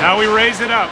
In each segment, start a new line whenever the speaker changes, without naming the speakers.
Now we raise it up.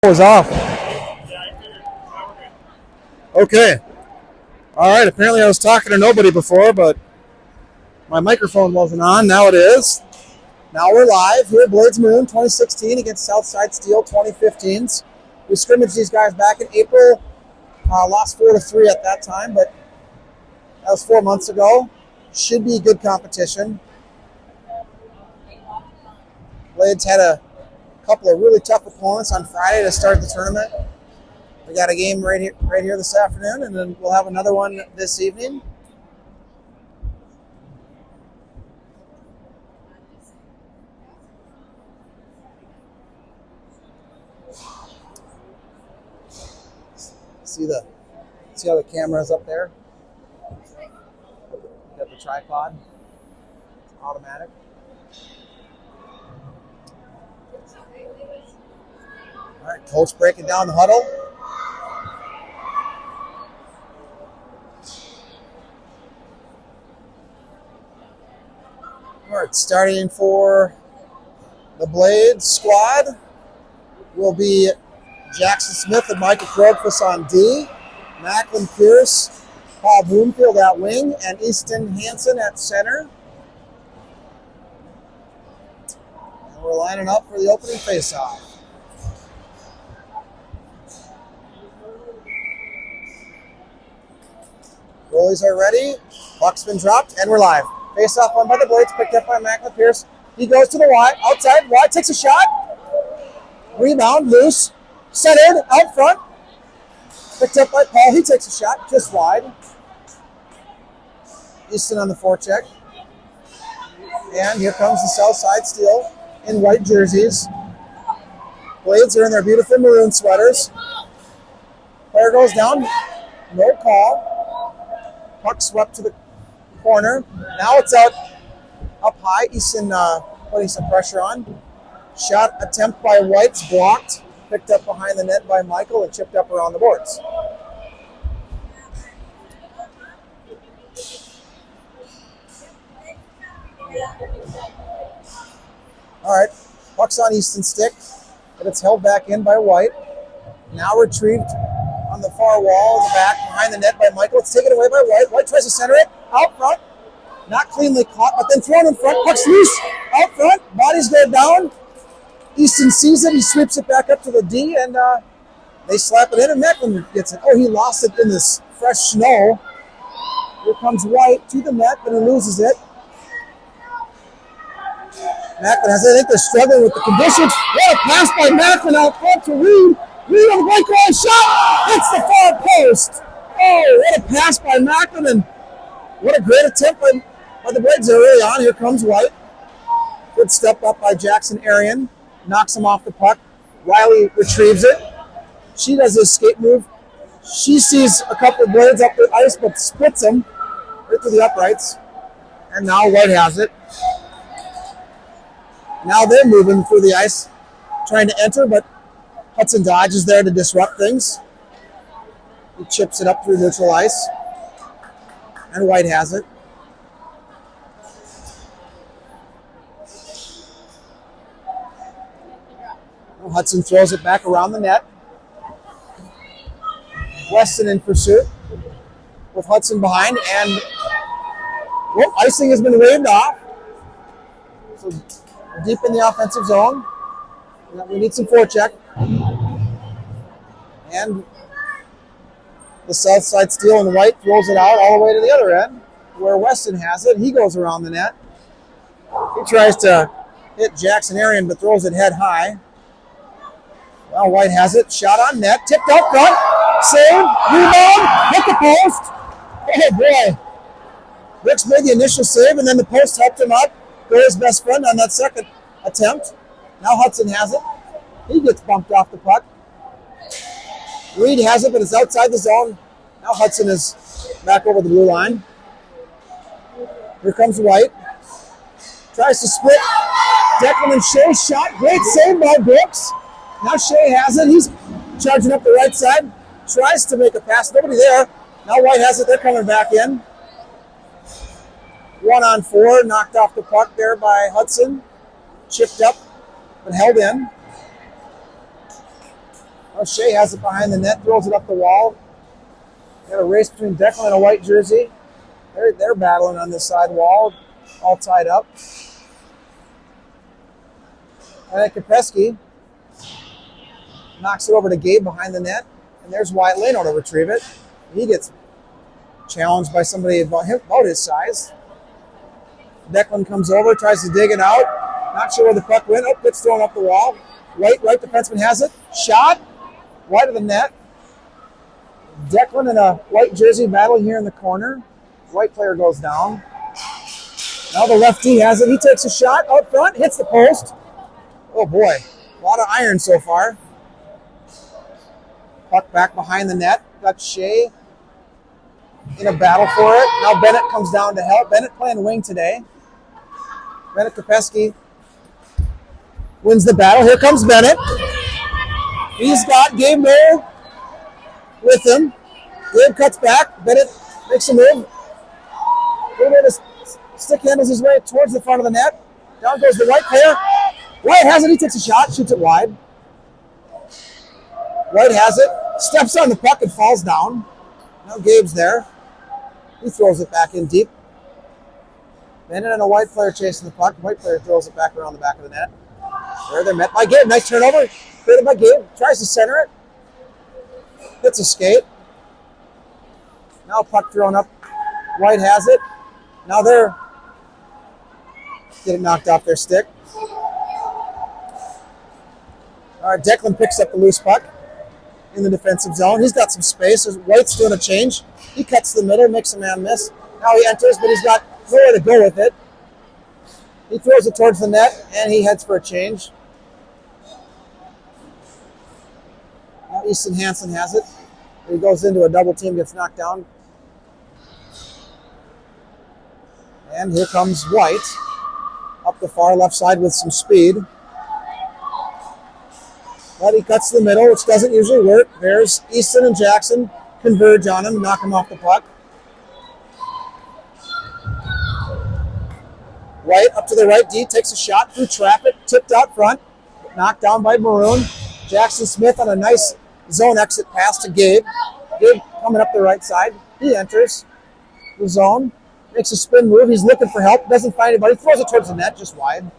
Was off. Okay. All right. Apparently I was talking to nobody before, but my microphone wasn't on. Now it is. Now we're live here at Blades Maroon 2016 against Southside Steel 2015s. We scrimmaged these guys back in April. Lost 4-3 at that time, but that was 4 months ago. Should be good competition. Blades had a couple of really tough opponents on Friday to start the tournament. We got a game right here this afternoon, and then we'll have another one this evening. See how the camera's up there? Got the tripod. It's automatic. All right, coach breaking down the huddle. All right, starting for the Blades squad will be Jackson Smith and Michael Krogfuss on D, Macklin Pierce, Paul Bloomfield at wing, and Easton Hansen at center. And we're lining up for the opening faceoff. Goalies are ready. Puck's been dropped, and we're live. Face-off won by the Blades, picked up by Macklin Pierce. He goes to the wide, outside. Wide takes a shot. Rebound, loose. Centered, out front. Picked up by Paul. He takes a shot, just wide. Easton on the forecheck. And here comes the Southside Steel in white jerseys. Blades are in their beautiful maroon sweaters. Player goes down. No call. Puck swept to the corner. Now it's out up high. Easton putting some pressure on. Shot attempt by White's blocked. Picked up behind the net by Michael and chipped up around the boards. All right, puck's on Easton's stick, but it's held back in by White. Now retrieved on the far wall in the back behind the net by Michael. It's taken away by White. White tries to center it out front. Not cleanly caught, but then thrown in front. Puck's loose out front. Bodies go down. Easton sees it. He sweeps it back up to the D, and they slap it in, and Macklin gets it. Oh, he lost it in this fresh snow. Here comes White to the net, but he loses it. Macklin has it. I think they're struggling with the conditions. What a pass by Macklin out front to Reed. Reed on the right goal shot. Hits the far post. Oh, what a pass by Macklin, and what a great attempt by the Blades there early on. Here comes White. Good step up by Jackson Arian. Knocks him off the puck. Riley retrieves it. She does the escape move. She sees a couple of Blades up the ice, but splits them right through the uprights. And now White has it. Now they're moving through the ice, trying to enter, but Hudson Dodge is there to disrupt things. He chips it up through neutral ice. And White has it. Hudson throws it back around the net. Weston in pursuit with Hudson behind, and icing has been waved off. So deep in the offensive zone. We need some forecheck. And the south side steal, and White throws it out all the way to the other end where Weston has it. He goes around the net. He tries to hit Jackson Arian, but throws it head high. Well, White has it. Shot on net. Tipped out front. Save. Rebound. Hit the post. Oh, boy. Ricks made the initial save, and then the post helped him up. His best friend on that second attempt. Now Hudson has it. He gets bumped off the puck. Reed has it, but it's outside the zone. Now Hudson is back over the blue line. Here comes White. Tries to split. Declan and Shea shot. Great save by Brooks. Now Shea has it. He's charging up the right side. Tries to make a pass. Nobody there. Now White has it. They're coming back in. 1-on-4. Knocked off the puck there by Hudson. Chipped up, but held in. Now Shea has it behind the net. Throws it up the wall. Got a race between Declan and a white jersey. They're battling on this side wall. All tied up. And then Kopecky knocks it over to Gabe behind the net. And there's Wyatt Leno to retrieve it. He gets challenged by somebody about his size. Declan comes over, tries to dig it out. Not sure where the puck went. Oh, it's thrown up the wall. Right defenseman has it. Shot. Wide of the net. Declan in a white jersey battling here in the corner. White player goes down. Now the lefty has it. He takes a shot out front. Hits the post. Oh, boy. A lot of iron so far. Puck back behind the net. Got Shea in a battle for it. Now Bennett comes down to help. Bennett playing wing today. Bennett Kopecky wins the battle. Here comes Bennett. He's got Gabe Moore with him. Gabe cuts back. Bennett makes a move. A little bit of stick handles his way towards the front of the net. Down goes the White player. White has it. He takes a shot. Shoots it wide. White has it. Steps on the puck and falls down. Now Gabe's there. He throws it back in deep. Bennett and a White player chasing the puck. White player throws it back around the back of the net. There they're met by Gabe. Nice turnover. Created by Gabe. Tries to center it. Hits a skate. Now puck thrown up. White has it. Now they're getting knocked off their stick. All right, Declan picks up the loose puck in the defensive zone. He's got some space. White's doing a change. He cuts the middle, makes a man miss. Now he enters, but he's got nowhere to go with it. He throws it towards the net, and he heads for a change. Now Easton Hansen has it. He goes into a double team, gets knocked down. And here comes White up the far left side with some speed. But he cuts to the middle, which doesn't usually work. There's Easton and Jackson converge on him, knock him off the puck. White up to the right D, takes a shot through traffic, tipped out front, knocked down by Maroon. Jackson Smith on a nice zone exit pass to Gabe. Gabe coming up the right side. He enters the zone, makes a spin move. He's looking for help, doesn't find anybody, throws it towards the net, just wide.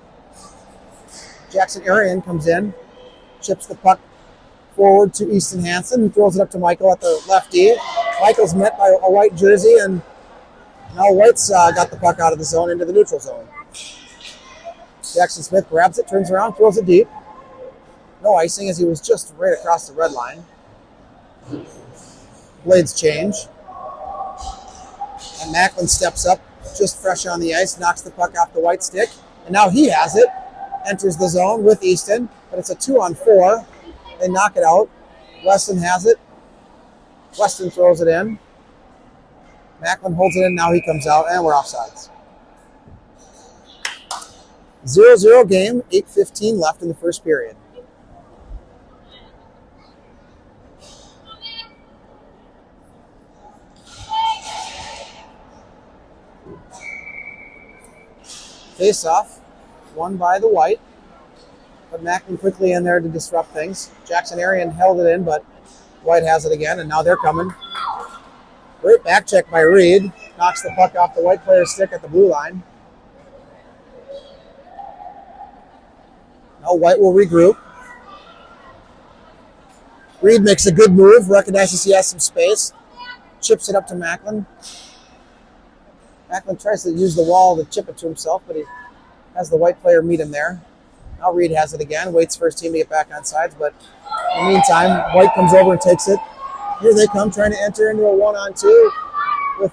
Jackson Arian comes in, chips the puck forward to Easton Hansen, who throws it up to Michael at the left D. Michael's met by a white jersey, and now White's got the puck out of the zone into the neutral zone. Jackson Smith grabs it, turns around, throws it deep. No icing as he was just right across the red line. Blades change. And Macklin steps up, just fresh on the ice, knocks the puck off the White stick. And now he has it, enters the zone with Easton, but it's a 2-on-4. They knock it out. Weston has it. Weston throws it in. Macklin holds it in, now he comes out, and we're offsides. 0-0 game, 8:15 left in the first period. Face-off, won by the White, but Macklin quickly in there to disrupt things. Jackson Arian held it in, but White has it again, and now they're coming. Great back check by Reed. Knocks the puck off the White player's stick at the blue line. Now White will regroup. Reed makes a good move, recognizes he has some space. Chips it up to Macklin. Macklin tries to use the wall to chip it to himself, but he has the White player meet him there. Now Reed has it again, waits for his team to get back on sides, but in the meantime, White comes over and takes it. Here they come, trying to enter into a 1-on-2 with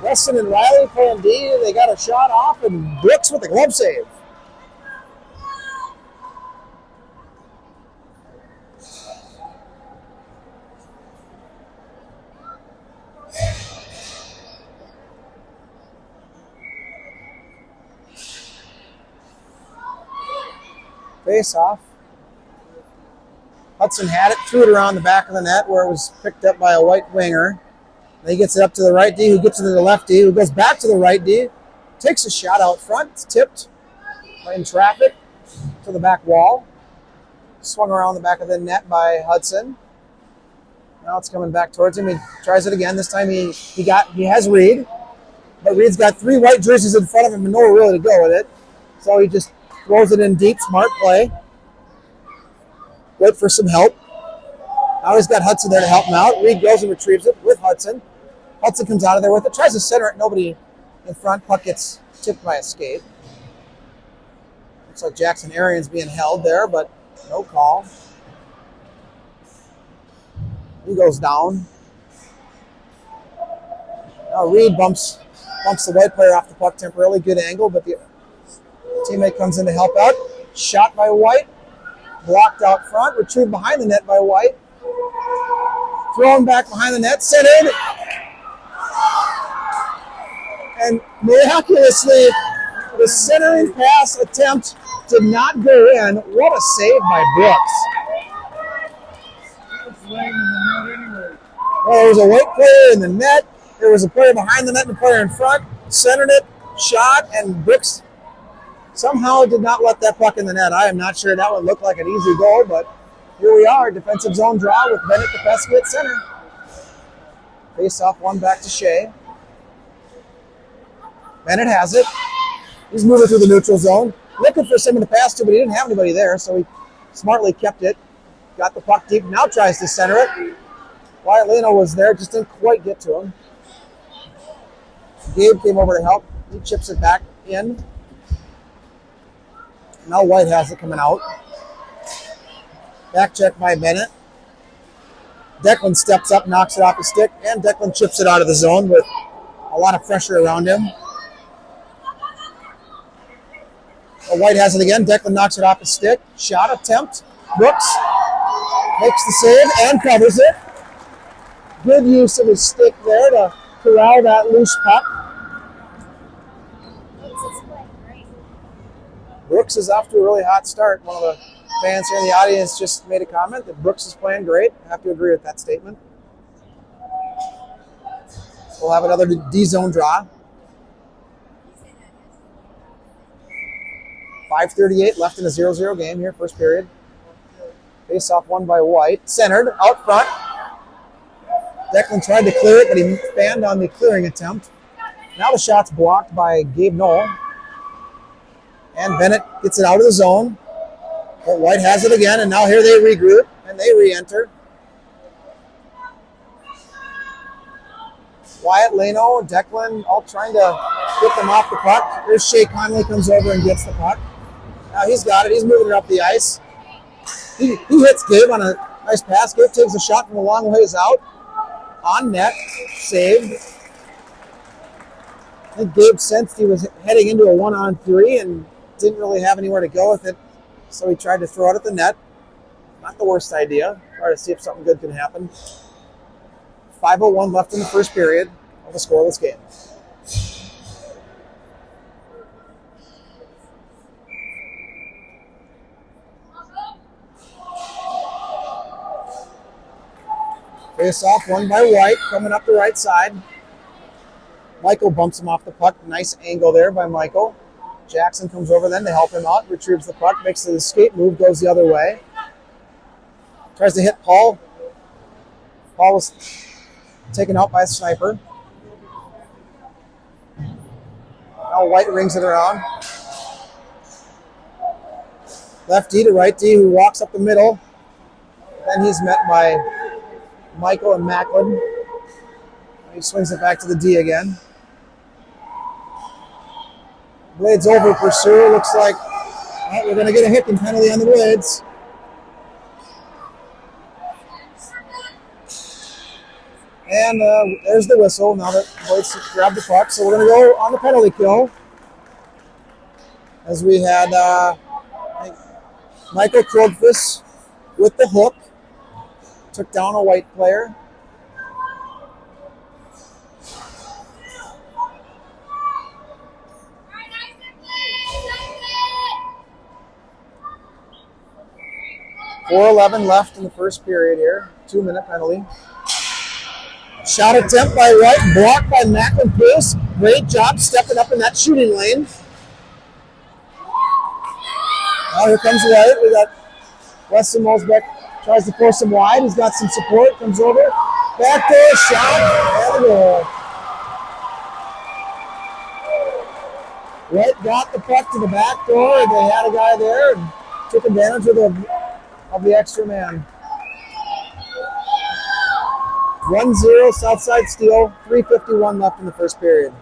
Weston and Riley playing D. They got a shot off, and Brooks with a glove save. Face off. Hudson had it, threw it around the back of the net where it was picked up by a White winger. Then he gets it up to the right D, who gets it to the left D, who goes back to the right D, takes a shot out front, it's tipped in traffic to the back wall. Swung around the back of the net by Hudson. Now it's coming back towards him. He tries it again. This time he has Reed, but Reed's got 3 white jerseys in front of him and nowhere really to go with it. So he just throws it in deep, smart play. Wait for some help. Now he's got Hudson there to help him out. Reed goes and retrieves it with Hudson. Hudson comes out of there with it, tries to center it. Nobody in front. Puck gets tipped by a skate. Looks like Jackson Arian's being held there, but no call. He goes down. Now Reed bumps the White player off the puck temporarily. Good angle, but the teammate comes in to help out. Shot by White. Blocked out front. Retrieved behind the net by White. Thrown back behind the net. Centered. And miraculously, the centering pass attempt did not go in. What a save by Brooks. Well, there was a White player in the net. There was a player behind the net and a player in front. Centered it, shot, and Brooks somehow did not let that puck in the net. I am not sure that one looked like an easy goal, but here we are. Defensive zone draw with Bennett Kopesky at center. Face off, one back to Shea. Bennett has it. He's moving through the neutral zone. Looking for someone to pass to, but he didn't have anybody there, so he smartly kept it. Got the puck deep, now tries to center it. Wyatt Leno was there, just didn't quite get to him. Gabe came over to help. He chips it back in. Now White has it coming out. Back check by Bennett. Declan steps up, knocks it off his stick, and Declan chips it out of the zone with a lot of pressure around him. White has it again. Declan knocks it off his stick. Shot attempt. Brooks makes the save and covers it. Good use of his stick there to corral that loose puck. Brooks is off to a really hot start. One of the fans here in the audience just made a comment that Brooks is playing great. I have to agree with that statement. We'll have another D-zone draw. 5:38 left in the 0-0 game here, first period. Face-off won by White. Centered, out front. Declan tried to clear it, but he fanned on the clearing attempt. Now the shot's blocked by Gabe Knoll. And Bennett gets it out of the zone. But White has it again, and now here they regroup, and they re-enter. Wyatt, Leno, Declan, all trying to get them off the puck. Here's Shea Conley, comes over and gets the puck. Now he's got it. He's moving it up the ice. He hits Gabe on a nice pass. Gabe takes a shot from a long ways out. On net. Saved. I think Gabe sensed he was heading into a 1-on-3 and didn't really have anywhere to go with it. So he tried to throw it at the net. Not the worst idea. Try to see if something good can happen. 5:01 left in the first period of a scoreless game. Face off, won by White, coming up the right side. Michael bumps him off the puck. Nice angle there by Michael. Jackson comes over then to help him out, retrieves the puck, makes the escape move, goes the other way. Tries to hit Paul. Paul was taken out by a sniper. Now White rings it around. Left D to right D, who walks up the middle. Then he's met by Michael and Macklin. He swings it back to the D again. Blades over pursuer. Looks like we're going to get a hicking penalty on the Blades. And there's the whistle. Now that Blades grabbed the puck. So we're going to go on the penalty kill. As we had Michael Krogfus with the hook. Took down a White player. .4:11 left in the first period here. 2-minute penalty. Shot attempt by White, blocked by Macklin Pierce. Great job stepping up in that shooting lane. Now here comes White. We got Weston Mosbeck tries to force him wide. He's got some support. Comes over. Backdoor shot and a goal. White got the puck to the back door. They had a guy there and took advantage of the extra man. 1-0 Southside Steel. 3:51 left in the first period.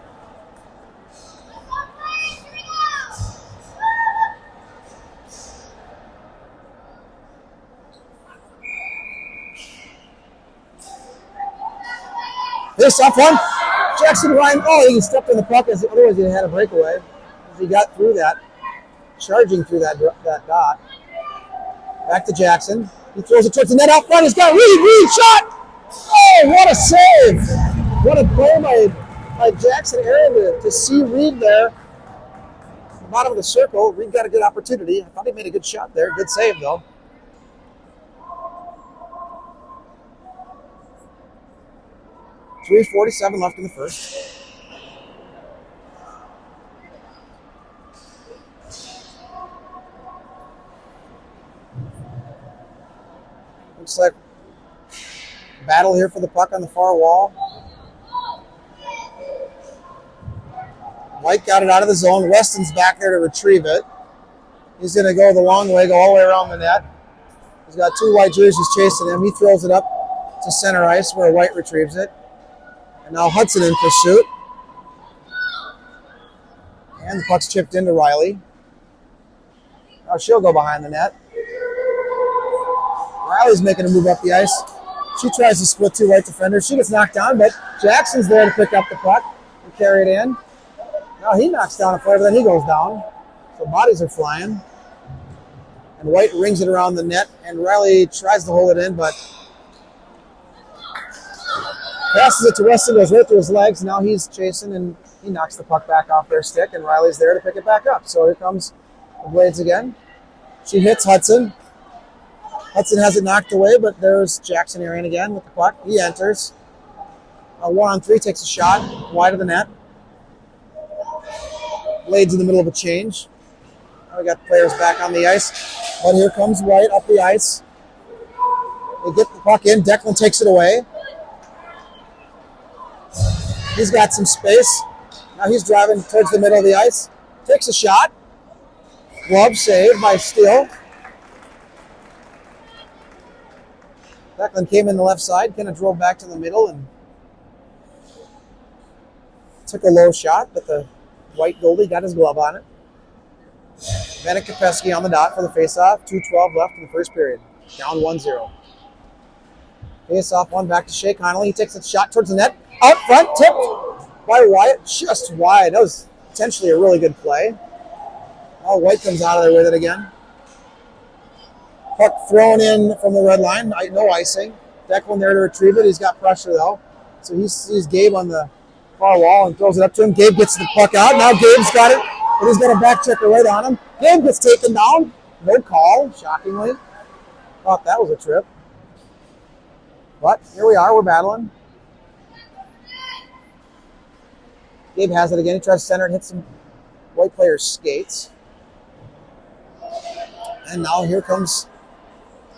This off one. Jackson Ryan. Oh, he stepped on the puck, otherwise he had a breakaway. As he got through that, charging through that dot. Back to Jackson. He throws it towards the net out front. He's got Reed shot. Oh, what a save! What a play by Jackson Aaron to see Reed there. At the bottom of the circle. Reed got a good opportunity. I thought he made a good shot there. Good save though. .347 left in the first. Looks like battle here for the puck on the far wall. White got it out of the zone. Weston's back there to retrieve it. He's going to go the long way, go all the way around the net. He's got two White jerseys chasing him. He throws it up to center ice where White retrieves it. And now Hudson in pursuit. And the puck's chipped into Riley. Now she'll go behind the net. Riley's making a move up the ice. She tries to split two White defenders. She gets knocked down, but Jackson's there to pick up the puck and carry it in. Now he knocks down a player, but then he goes down. So bodies are flying. And White rings it around the net, and Riley tries to hold it in, but passes it to Weston, goes right through his legs. Now he's chasing, and he knocks the puck back off their stick, and Riley's there to pick it back up. So here comes the Blades again. She hits Hudson. Hudson has it knocked away, but there's Jackson Arian again with the puck. He enters. A 1-on-3 takes a shot wide of the net. Blades in the middle of a change. Now we got players back on the ice. But here comes White up the ice. They get the puck in. Declan takes it away. He's got some space. Now he's driving towards the middle of the ice. Takes a shot. Glove save by Steele. Declan came in the left side, kind of drove back to the middle and took a low shot, but the White goalie got his glove on it. Bennett Kopeski on the dot for the faceoff. 2:12 left in the first period. Down 1-0. Faceoff one back to Shea Connolly. He takes a shot towards the net. Out front, tipped by Wyatt, just wide. That was potentially a really good play. Oh, White comes out of there with it again. Puck thrown in from the red line. No icing. Declan there to retrieve it. He's got pressure, though. So he sees Gabe on the far wall and throws it up to him. Gabe gets the puck out. Now Gabe's got it, but he's got a back checker right on him. Gabe gets taken down. No call, shockingly. Thought that was a trip. But here we are. We're battling. Gabe has it again. He tries to center and hits some White player's skates. And now here comes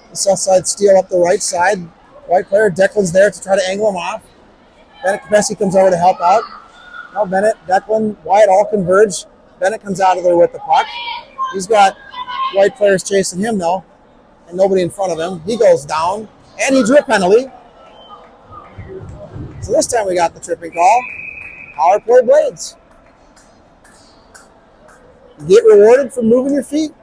the south side steal up the right side. White player, Declan's there to try to angle him off. Bennett Kopeski comes over to help out. Now Bennett, Declan, Wyatt all converge. Bennett comes out of there with the puck. He's got White players chasing him, though, and nobody in front of him. He goes down, and he drew a penalty. So this time we got the tripping call. Power play Blades. You get rewarded for moving your feet.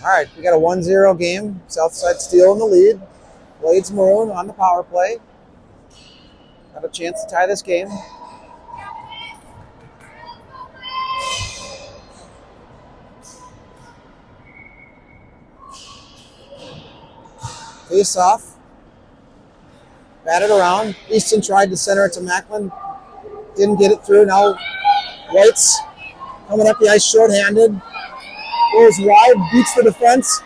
All right, we got a 1-0 game. Southside Steel in the lead. Blades Maroon on the power play. Got a chance to tie this game. Face off. Batted around. Easton tried to center it to Macklin. Didn't get it through. Now White's coming up the ice shorthanded. Goes wide, beats the defense,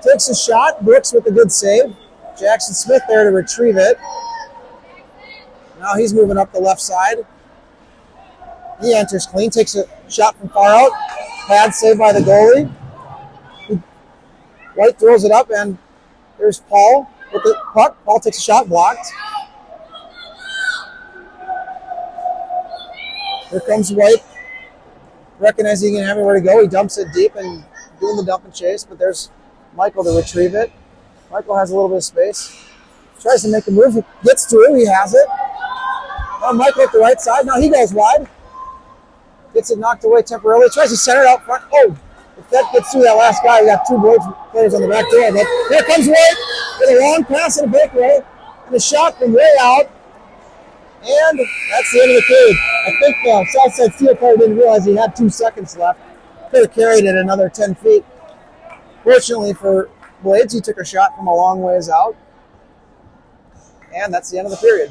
takes a shot. Brooks with a good save. Jackson Smith there to retrieve it. Now he's moving up the left side. He enters clean, takes a shot from far out. Pad saved by the goalie. White throws it up, and there's Paul with the puck. Paul takes a shot, blocked. Here comes White. Recognizing he didn't have anywhere to go, he dumps it deep and doing the dump and chase, but there's Michael to retrieve it. Michael has a little bit of space. Tries to make a move. He gets through. He has it. Now Michael at the right side. Now he goes wide. Gets it knocked away temporarily. Tries to center it out front. Oh, if that gets through that last guy, we got two Blades players on the back door. But here comes White with a long pass and a breakaway. And a shot from way out. And that's the end of the period. I think Southside Steel player didn't realize he had 2 seconds left. Could have carried it another 10 feet. Fortunately for Blades, he took a shot from a long ways out. And that's the end of the period.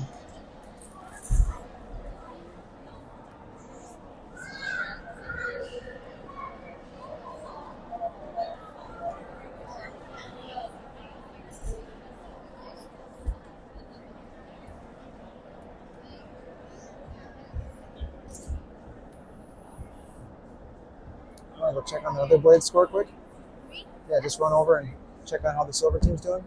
Want to go check on the other Blades score quick? Yeah, just run over and check on how the Silver team's doing.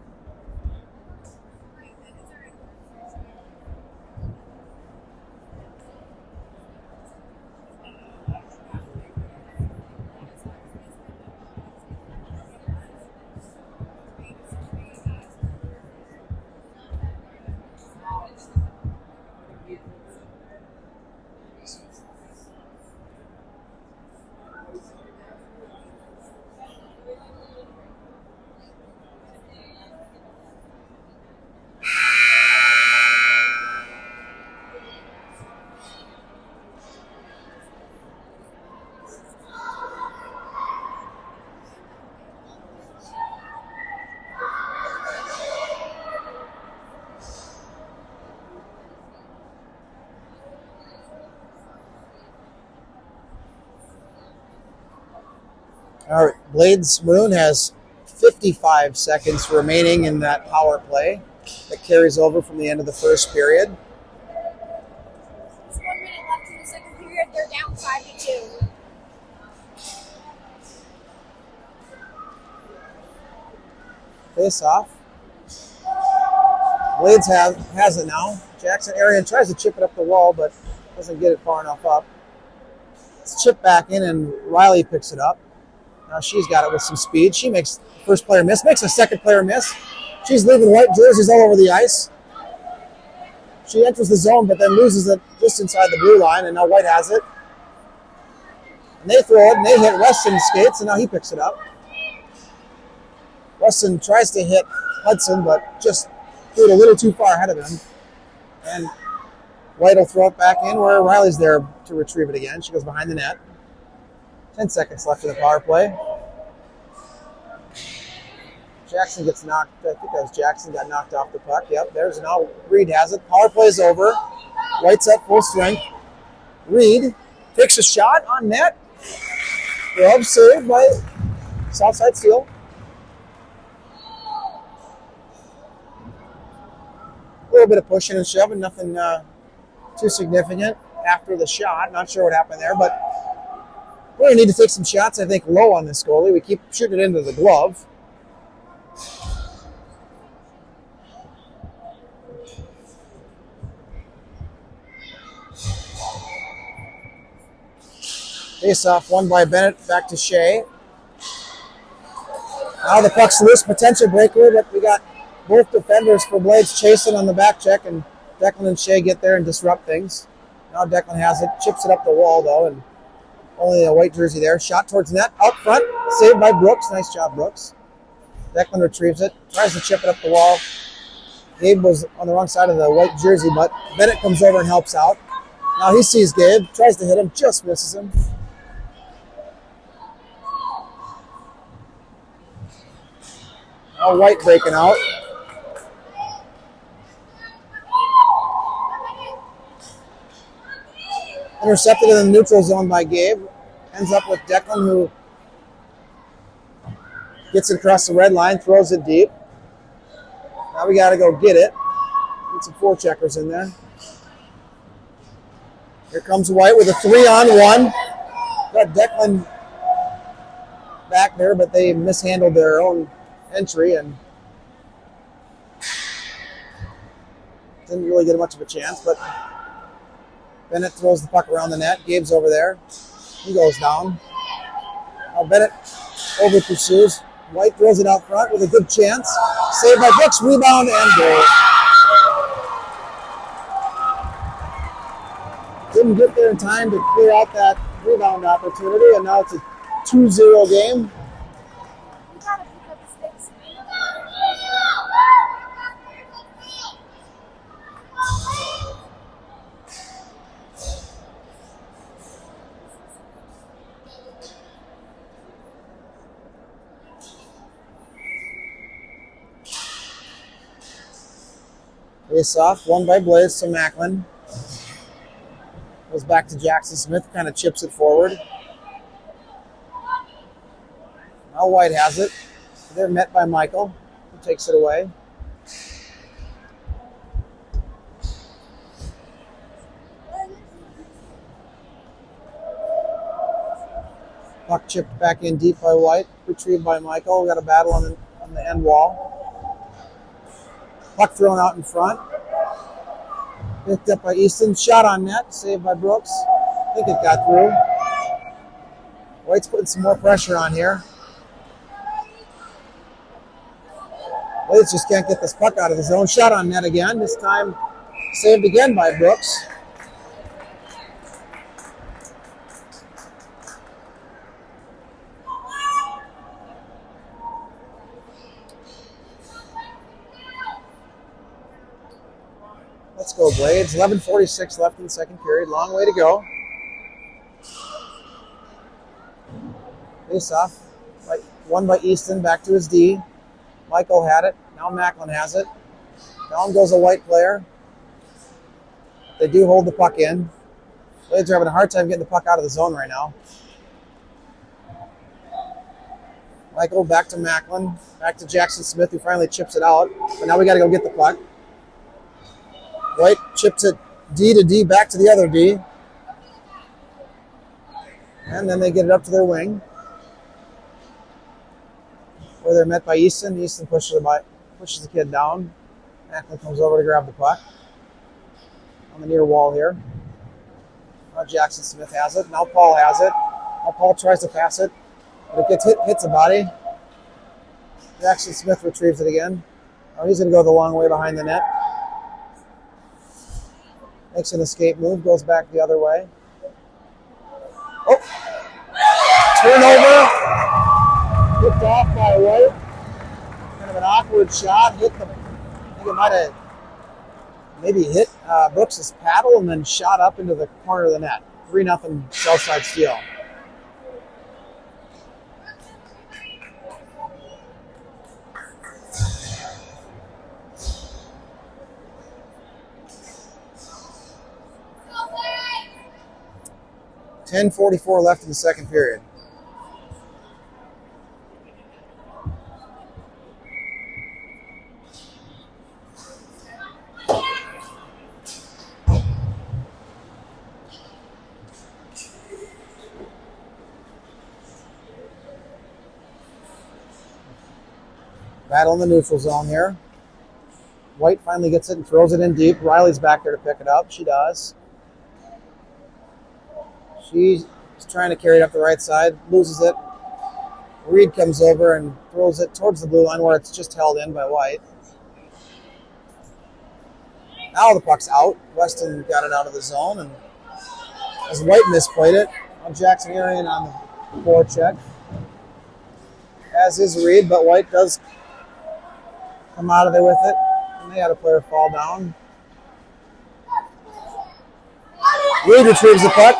All right, Blades Maroon has 55 seconds remaining in that power play that carries over from the end of the first period.
There's 1 minute left in the second period. They're down 5-2.
Face off. Blades has it now. Jackson Arian tries to chip it up the wall, but doesn't get it far enough up. It's chipped back in, and Riley picks it up. Now she's got it with some speed. She makes the first player miss, makes a second player miss. She's leaving white jerseys all over the ice. She enters the zone, but then loses it just inside the blue line, and now White has it. And they throw it, and they hit Weston's skates, and now he picks it up. Weston tries to hit Hudson, but just threw it a little too far ahead of him. And White will throw it back in where Riley's there to retrieve it again. She goes behind the net. 10 seconds left in the power play. Jackson gets knocked. I think that was Jackson got knocked off the puck. Yep, there's now Reed has it. Power play is over. White's at full strength. Reed takes a shot on net. Glove saved by Southside Steel. A little bit of pushing and shoving, nothing too significant after the shot. Not sure what happened there, but we're going to need to take some shots, I think, low on this goalie. We keep shooting it into the glove. Face-off won by Bennett, back to Shea. Now the puck's loose, potential breakaway, but we got both defenders for Blades chasing on the back check, and Declan and Shea get there and disrupt things. Now Declan has it, chips it up the wall though, and only a white jersey there. Shot towards net, out front, saved by Brooks. Nice job, Brooks. Declan retrieves it, tries to chip it up the wall. Gabe was on the wrong side of the white jersey, but Bennett comes over and helps out. Now he sees Gabe, tries to hit him, just misses him. Now White breaking out. Intercepted in the neutral zone by Gabe. Ends up with Declan, who gets it across the red line, throws it deep. Now we got to go get it. Get some forecheckers in there. Here comes White with a 3-on-1. Got Declan back there, but they mishandled their own entry and didn't really get much of a chance, but Bennett throws the puck around the net. Gabe's over there. He goes down. Now Bennett over pursues. White throws it out front with a good chance. Saved by Brooks, rebound, and goal. Didn't get there in time to clear out that rebound opportunity, and now it's a 2-0 game. Face off, won by Blaze to Macklin. Goes back to Jackson Smith, kind of chips it forward. Now White has it. They're met by Michael, who takes it away. Puck chipped back in deep by White, retrieved by Michael. We got a battle on the end wall. Puck thrown out in front. Picked up by Easton. Shot on net. Saved by Brooks. I think it got through. White's putting some more pressure on here. Blades just can't get this puck out of the zone. Shot on net again. This time saved again by Brooks. Let's go, Blades. 11:46 left in the second period. Long way to go. Face off. Won by Easton. Back to his D. Michael had it. Now Macklin has it. Down goes a White player. They do hold the puck in. Blades are having a hard time getting the puck out of the zone right now. Michael back to Macklin. Back to Jackson Smith, who finally chips it out. But now we got to go get the puck. White chips it D to D, back to the other D. And then they get it up to their wing, where they're met by Easton. Easton pushes the kid down. Macklin comes over to grab the puck on the near wall here. Now Jackson Smith has it. Now Paul has it. Now Paul tries to pass it, but it hits the body. Jackson Smith retrieves it again. Oh, he's going to go the long way behind the net. Makes an escape move, goes back the other way. Oh! Turnover. Picked off by White. Kind of an awkward shot. I think it might have maybe hit Brooks' paddle and then shot up into the corner of the net. 3-0 Southside Steel. .10:44 left in the second period. Battle in the neutral zone here. White finally gets it and throws it in deep. Riley's back there to pick it up. She does. She's trying to carry it up the right side, loses it. Reed comes over and throws it towards the blue line where it's just held in by White. Now the puck's out. Weston got it out of the zone, and as White misplayed it, on Jackson Arian on the forecheck. As is Reed, but White does come out of there with it, and they had a player fall down. Reed retrieves the puck.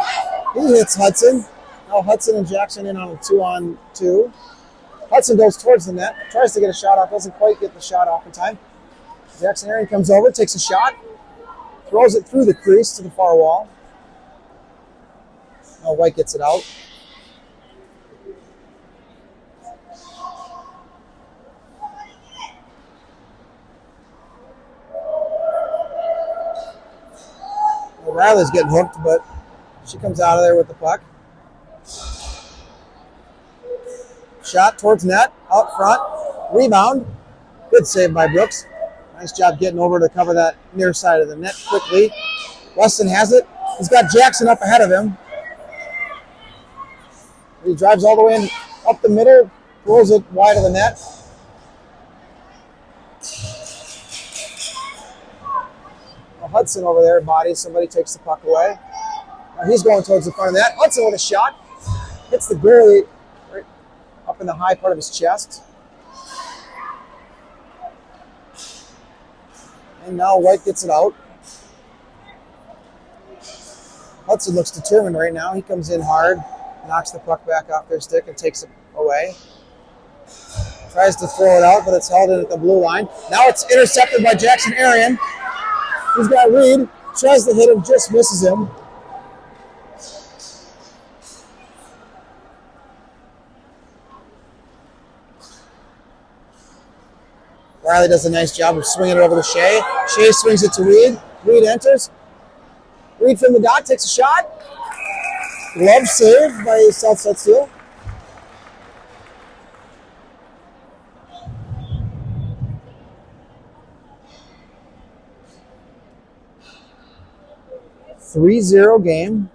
He hits Hudson. Now Hudson and Jackson in on a 2-on-2. Hudson goes towards the net, tries to get a shot off, doesn't quite get the shot off in time. Jackson Arian comes over, takes a shot, throws it through the crease to the far wall. Now White gets it out. Well, Riley's getting hooked, but she comes out of there with the puck. Shot towards net, out front, rebound. Good save by Brooks. Nice job getting over to cover that near side of the net quickly. Weston has it. He's got Jackson up ahead of him. He drives all the way in, up the middle, throws it wide of the net. Well, Hudson over there bodies. Somebody takes the puck away. Now he's going towards the front of the net. Hudson with a shot. Hits the goalie right up in the high part of his chest. And now White gets it out. Hudson looks determined right now. He comes in hard, knocks the puck back off their stick and takes it away. Tries to throw it out, but it's held in at the blue line. Now it's intercepted by Jackson Arian. He's got Reed. Tries to hit him, just misses him. Riley does a nice job of swinging it over to Shea. Shea swings it to Reed. Reed enters. Reed from the dot takes a shot. Glove save by Southside Steel. .3-0 game.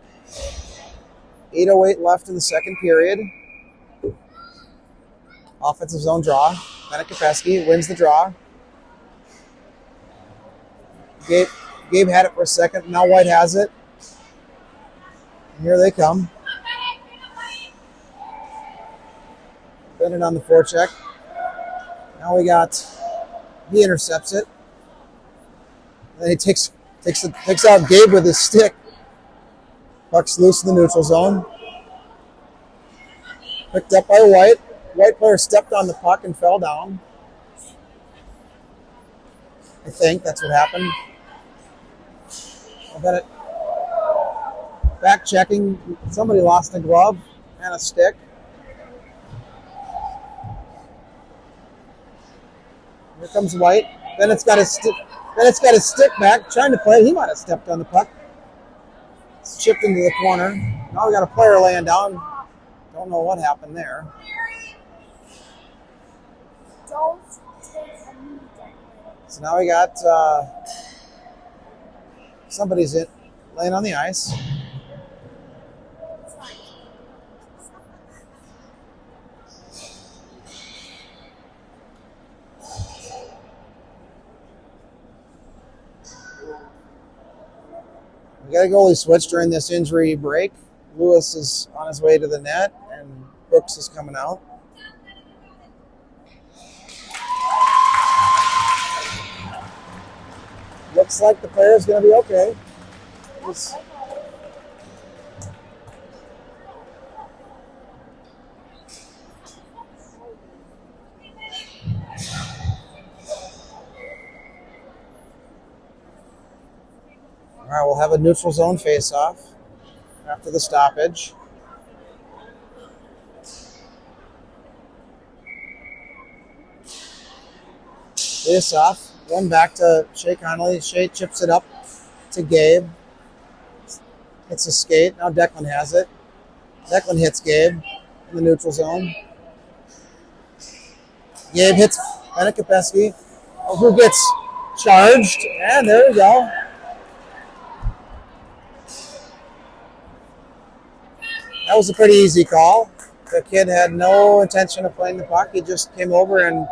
8:08 left in the second period. Offensive zone draw. Bennett Kopesky wins the draw. Gabe had it for a second. Now White has it. And here they come. Bennett on the forecheck. Now he intercepts it. Then he takes out Gabe with his stick. Puck's loose in the neutral zone. Picked up by White. White player stepped on the puck and fell down. I think that's what happened. I bet it. Back checking. Somebody lost a glove and a stick. comes White. Bennett's got his stick back, trying to play. He might have stepped on the puck. It's chipped into the corner. Now we got a player laying down. Don't know what happened there.
Don't take a knee down.
So now we got somebody's laying on the ice. We got a goalie switch during this injury break. Lewis is on his way to the net, and Brooks is coming out. Looks like the player is going to be okay. All right, we'll have a neutral zone face-off after the stoppage. Face-off. One back to Shea Connolly. Shea chips it up to Gabe. Hits a skate. Now Declan has it. Declan hits Gabe in the neutral zone. Gabe hits Benekapeski, who gets charged. And there we go. That was a pretty easy call. The kid had no intention of playing the puck. He just came over and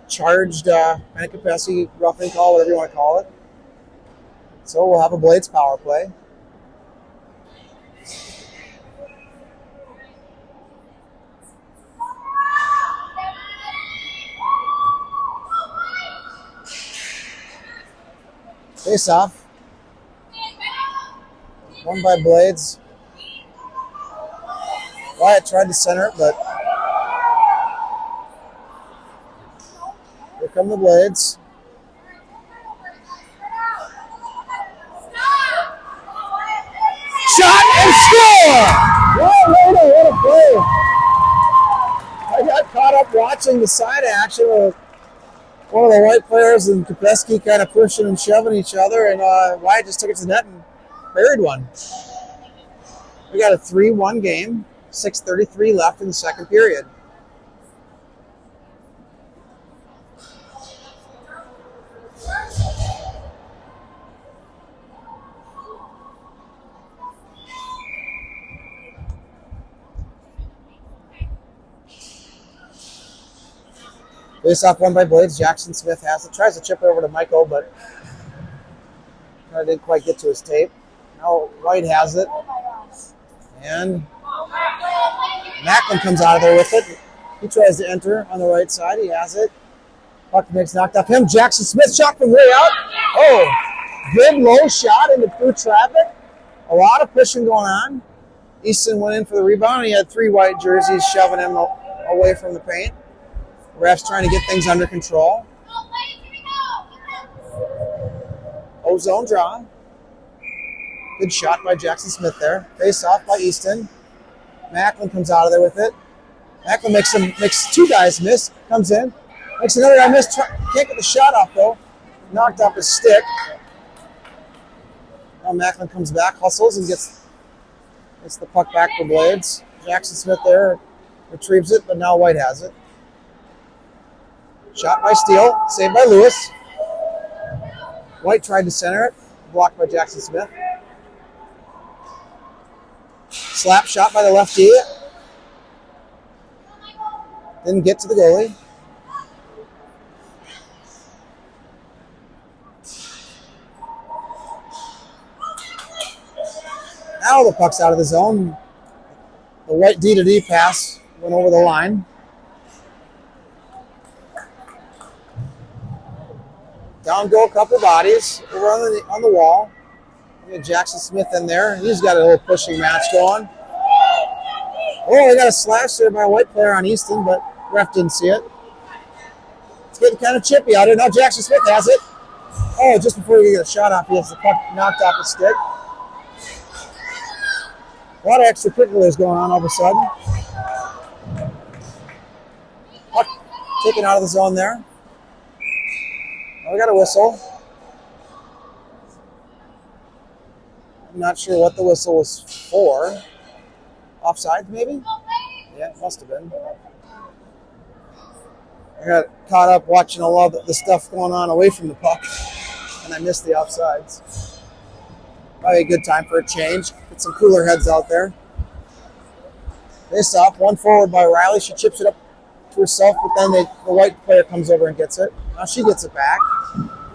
charged Benekapeski, roughing call, whatever you want to call it. So we'll have a Blades power play. Face off. Won by Blades. Wyatt tried to center it, but here come the Blades. Shot and score! What a play! I got caught up watching the side action with one of the White players and Kopeski kind of pushing and shoving each other, and Wyatt just took it to the net and buried one. We got a 3-1 game. 6:33 left in the second period. Face off one by Blades. Jackson Smith has it. Tries to chip it over to Michael, but didn't quite get to his tape. Now White has it. And Macklin comes out of there with it. He tries to enter on the right side. He has it. Puck makes knocked off him. Jackson Smith shot from way out. Oh, good low shot into through traffic. A lot of pushing going on. Easton went in for the rebound. He had 3 white jerseys shoving him away from the paint. Refs trying to get things under control. O-zone draw. Good shot by Jackson Smith there. Face off by Easton. Macklin comes out of there with it. Macklin makes 2 guys miss. Comes in. Makes another guy miss. Can't get the shot off though. Knocked off his stick. Now Macklin comes back, hustles, and gets the puck back for Blades. Jackson Smith there retrieves it, but now White has it. Shot by Steele. Saved by Lewis. White tried to center it. Blocked by Jackson Smith. Slap shot by the lefty. Didn't get to the goalie. Now the puck's out of the zone. The White D-to-D pass went over the line. Down go a couple bodies over on the wall. We got Jackson Smith in there. He's got a little pushing match going. Oh, they got a slash there by a White player on Easton, but ref didn't see it. It's getting kind of chippy out here. Now Jackson Smith has it. Oh, just before he gets a shot off, he has the puck knocked off his stick. A lot of extracurriculars going on all of a sudden. Puck taken out of the zone there. We got a whistle. I'm not sure what the whistle was for. Offside, maybe? Yeah, it must have been. I got caught up watching a lot of the stuff going on away from the puck, and I missed the offsides. Probably a good time for a change. Get some cooler heads out there. Face off, one forward by Riley. She chips it up to herself, but then the white player comes over and gets it. Now she gets it back.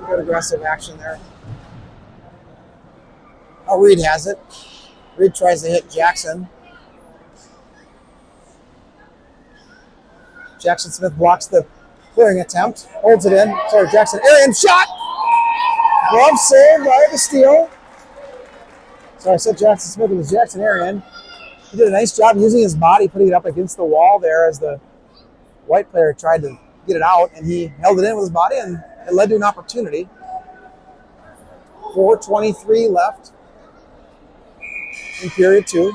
Good aggressive action there. Oh, Reed has it. Reed tries to hit Jackson. Jackson Smith blocks the clearing attempt. Holds it in. Sorry, Jackson. Arian shot! Glove saved by the steal. Sorry, I said Jackson Smith. It was Jackson Arian. He did a nice job using his body, putting it up against the wall there as the white player tried to get it out, and he held it in with his body, and it led to an opportunity. 4:23 left in period 2.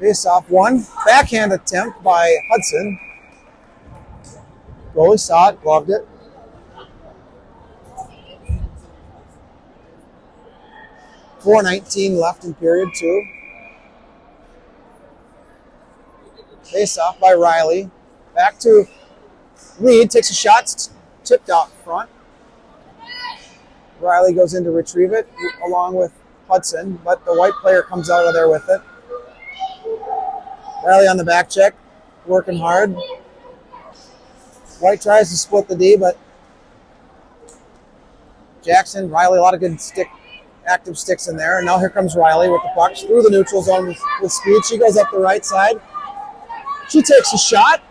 Face-off one. Backhand attempt by Hudson. Goalie saw it, gloved it. .419 left in period 2. Face-off by Riley. Back to Reed. Takes a shot. Tipped out front. Riley goes in to retrieve it along with Hudson, but the white player comes out of there with it. Riley on the back check, working hard. White tries to split the D, but Jackson, Riley, a lot of good active sticks in there. And now here comes Riley with the puck through the neutral zone with speed. She goes up the right side. She takes a shot,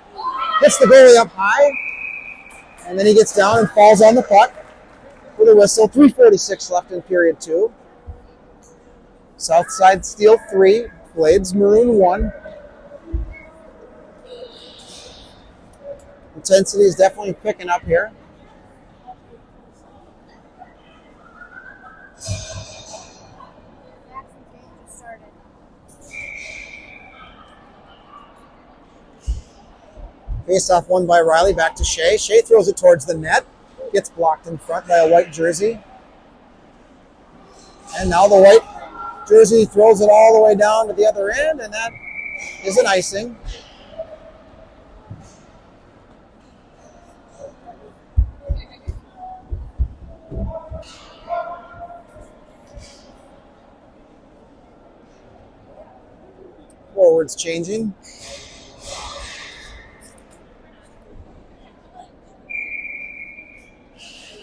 hits the goalie up high, and then he gets down and falls on the puck with a whistle. 3:46 left in period 2. Southside Steel 3, Blades Maroon 1. Intensity is definitely picking up here. Face-off won by Riley, back to Shea. Shea throws it towards the net. Gets blocked in front by a white jersey. And now the white jersey throws it all the way down to the other end, and that is an icing. Forwards changing.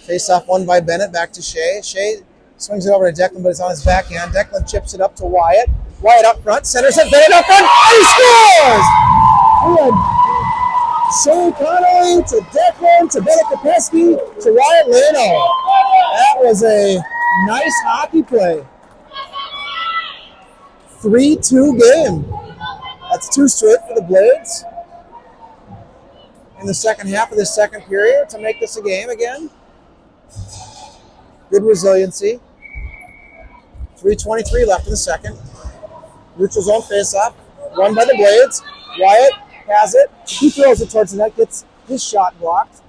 Face-off won by Bennett, back to Shea. Shea swings it over to Declan, but it's on his backhand. Declan chips it up to Wyatt. Wyatt up front, centers it, Bennett up front, and he scores! We had Shea Connolly to Declan, to Bennett Kopeski, to Wyatt Leno. That was a nice hockey play. 3-2 game. That's 2 straight for the Blades in the second half of the second period to make this a game again. Good resiliency. 3:23 left in the second. Neutral zone face-off. Won by the Blades. Wyatt has it. He throws it towards the net, gets his shot blocked.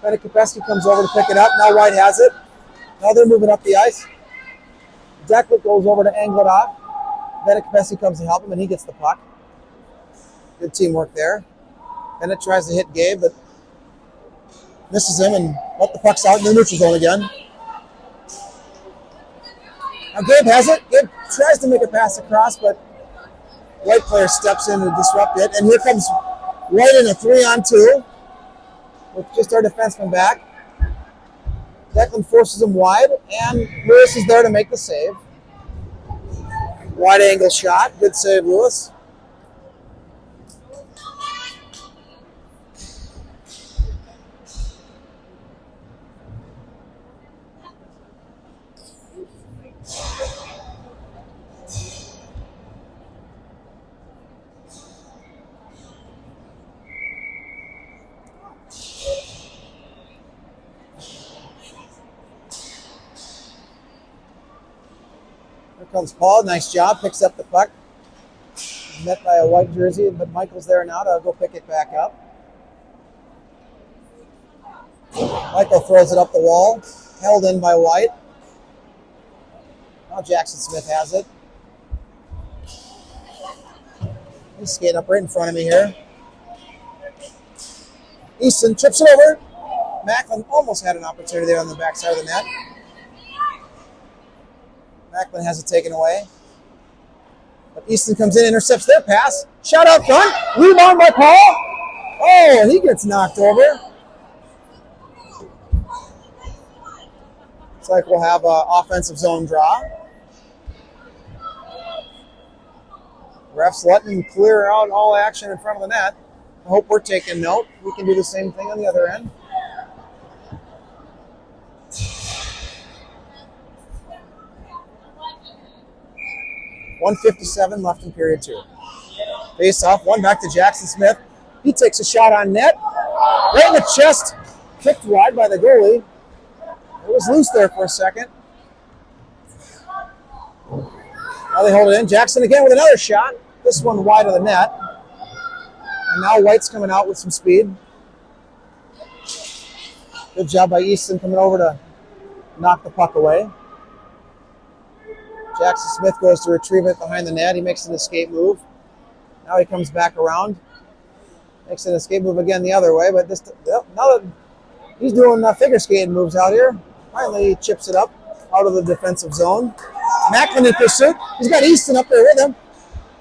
Bennett Kopeski comes over to pick it up. Now Wyatt has it. Now they're moving up the ice. Declan goes over to angle it off. Bennett Kopeski comes to help him, and he gets the puck. Good teamwork there. Bennett tries to hit Gabe, but misses him and let the puck's out in the neutral zone again. Now Gabe has it. Gabe tries to make a pass across, but white player steps in to disrupt it. And here comes White in a 3-on-2 with just our defenseman back. Declan forces him wide, and Lewis is there to make the save. Wide angle shot. Good save, Lewis. Here comes Paul. Nice job. Picks up the puck. Met by a white jersey, but Michael's there now to go pick it back up. Michael throws it up the wall. Held in by White. Now Jackson Smith has it. He's skating up right in front of me here. Easton trips it over. Macklin almost had an opportunity there on the backside of the net. Macklin has it taken away. But Easton comes in, intercepts their pass. Shot out front. Rebound by Paul. Oh, he gets knocked over. Looks like we'll have an offensive zone draw. Refs letting him clear out all action in front of the net. I hope we're taking note. We can do the same thing on the other end. .157 left in period 2. Face off, one back to Jackson Smith. He takes a shot on net. Right in the chest. Kicked wide by the goalie. It was loose there for a second. Now they hold it in. Jackson again with another shot. This one wide of the net. And now White's coming out with some speed. Good job by Easton coming over to knock the puck away. Jackson Smith goes to retrieve it behind the net. He makes an escape move. Now he comes back around. Makes an escape move again the other way. But this, now that he's doing figure skating moves out here. Finally, he chips it up out of the defensive zone. Macklin in pursuit. He's got Easton up there with him.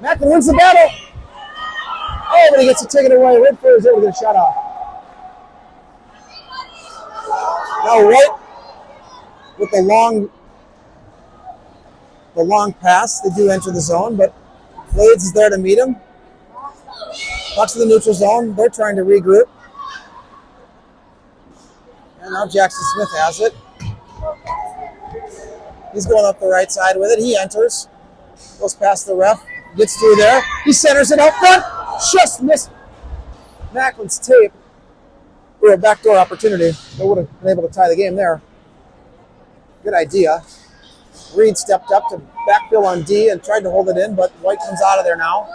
Macklin wins the battle. Oh, but he gets it taken away. Whitford is able to get a shot off. Now White with the long pass. They do enter the zone, but Blades is there to meet him. Puck's in the neutral zone. They're trying to regroup. And now Jackson Smith has it. He's going up the right side with it. He enters. Goes past the ref. Gets through there. He centers it out front. Just missed Macklin's tape for a backdoor opportunity. They would have been able to tie the game there. Good idea. Reed stepped up to backfill on D and tried to hold it in, but White comes out of there now.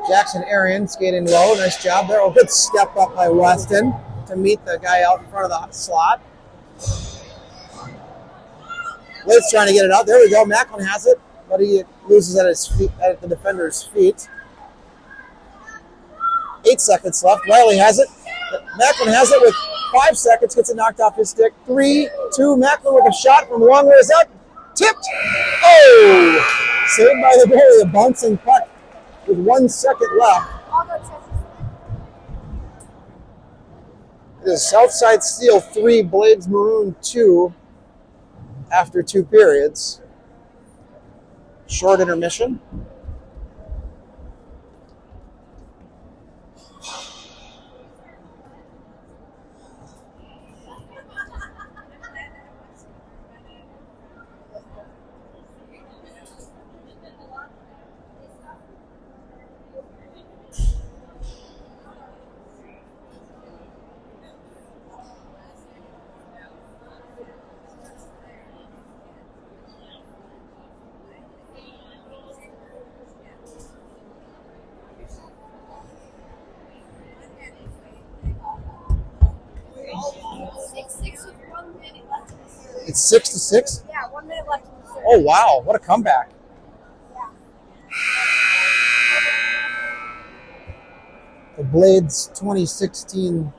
Jackson Arian skating low. Nice job there. Oh, good step up by Weston to meet the guy out in front of the slot. Blade's trying to get it out. There we go. Macklin has it, but he loses at his feet, at the defender's feet. 8 seconds left. Riley has it. Macklin has it with 5 seconds. Gets it knocked off his stick. 3, 2. Macklin with a shot from long ways out. Tipped. Oh! Saved by the goalie. A bouncing puck with 1 second left. It is Southside Steel 3, Blades Maroon 2 after 2 periods. Short intermission. It's 6-6?
Yeah, 1 minute left in the third.
Oh, wow. What a comeback.
Yeah.
The Blades 2016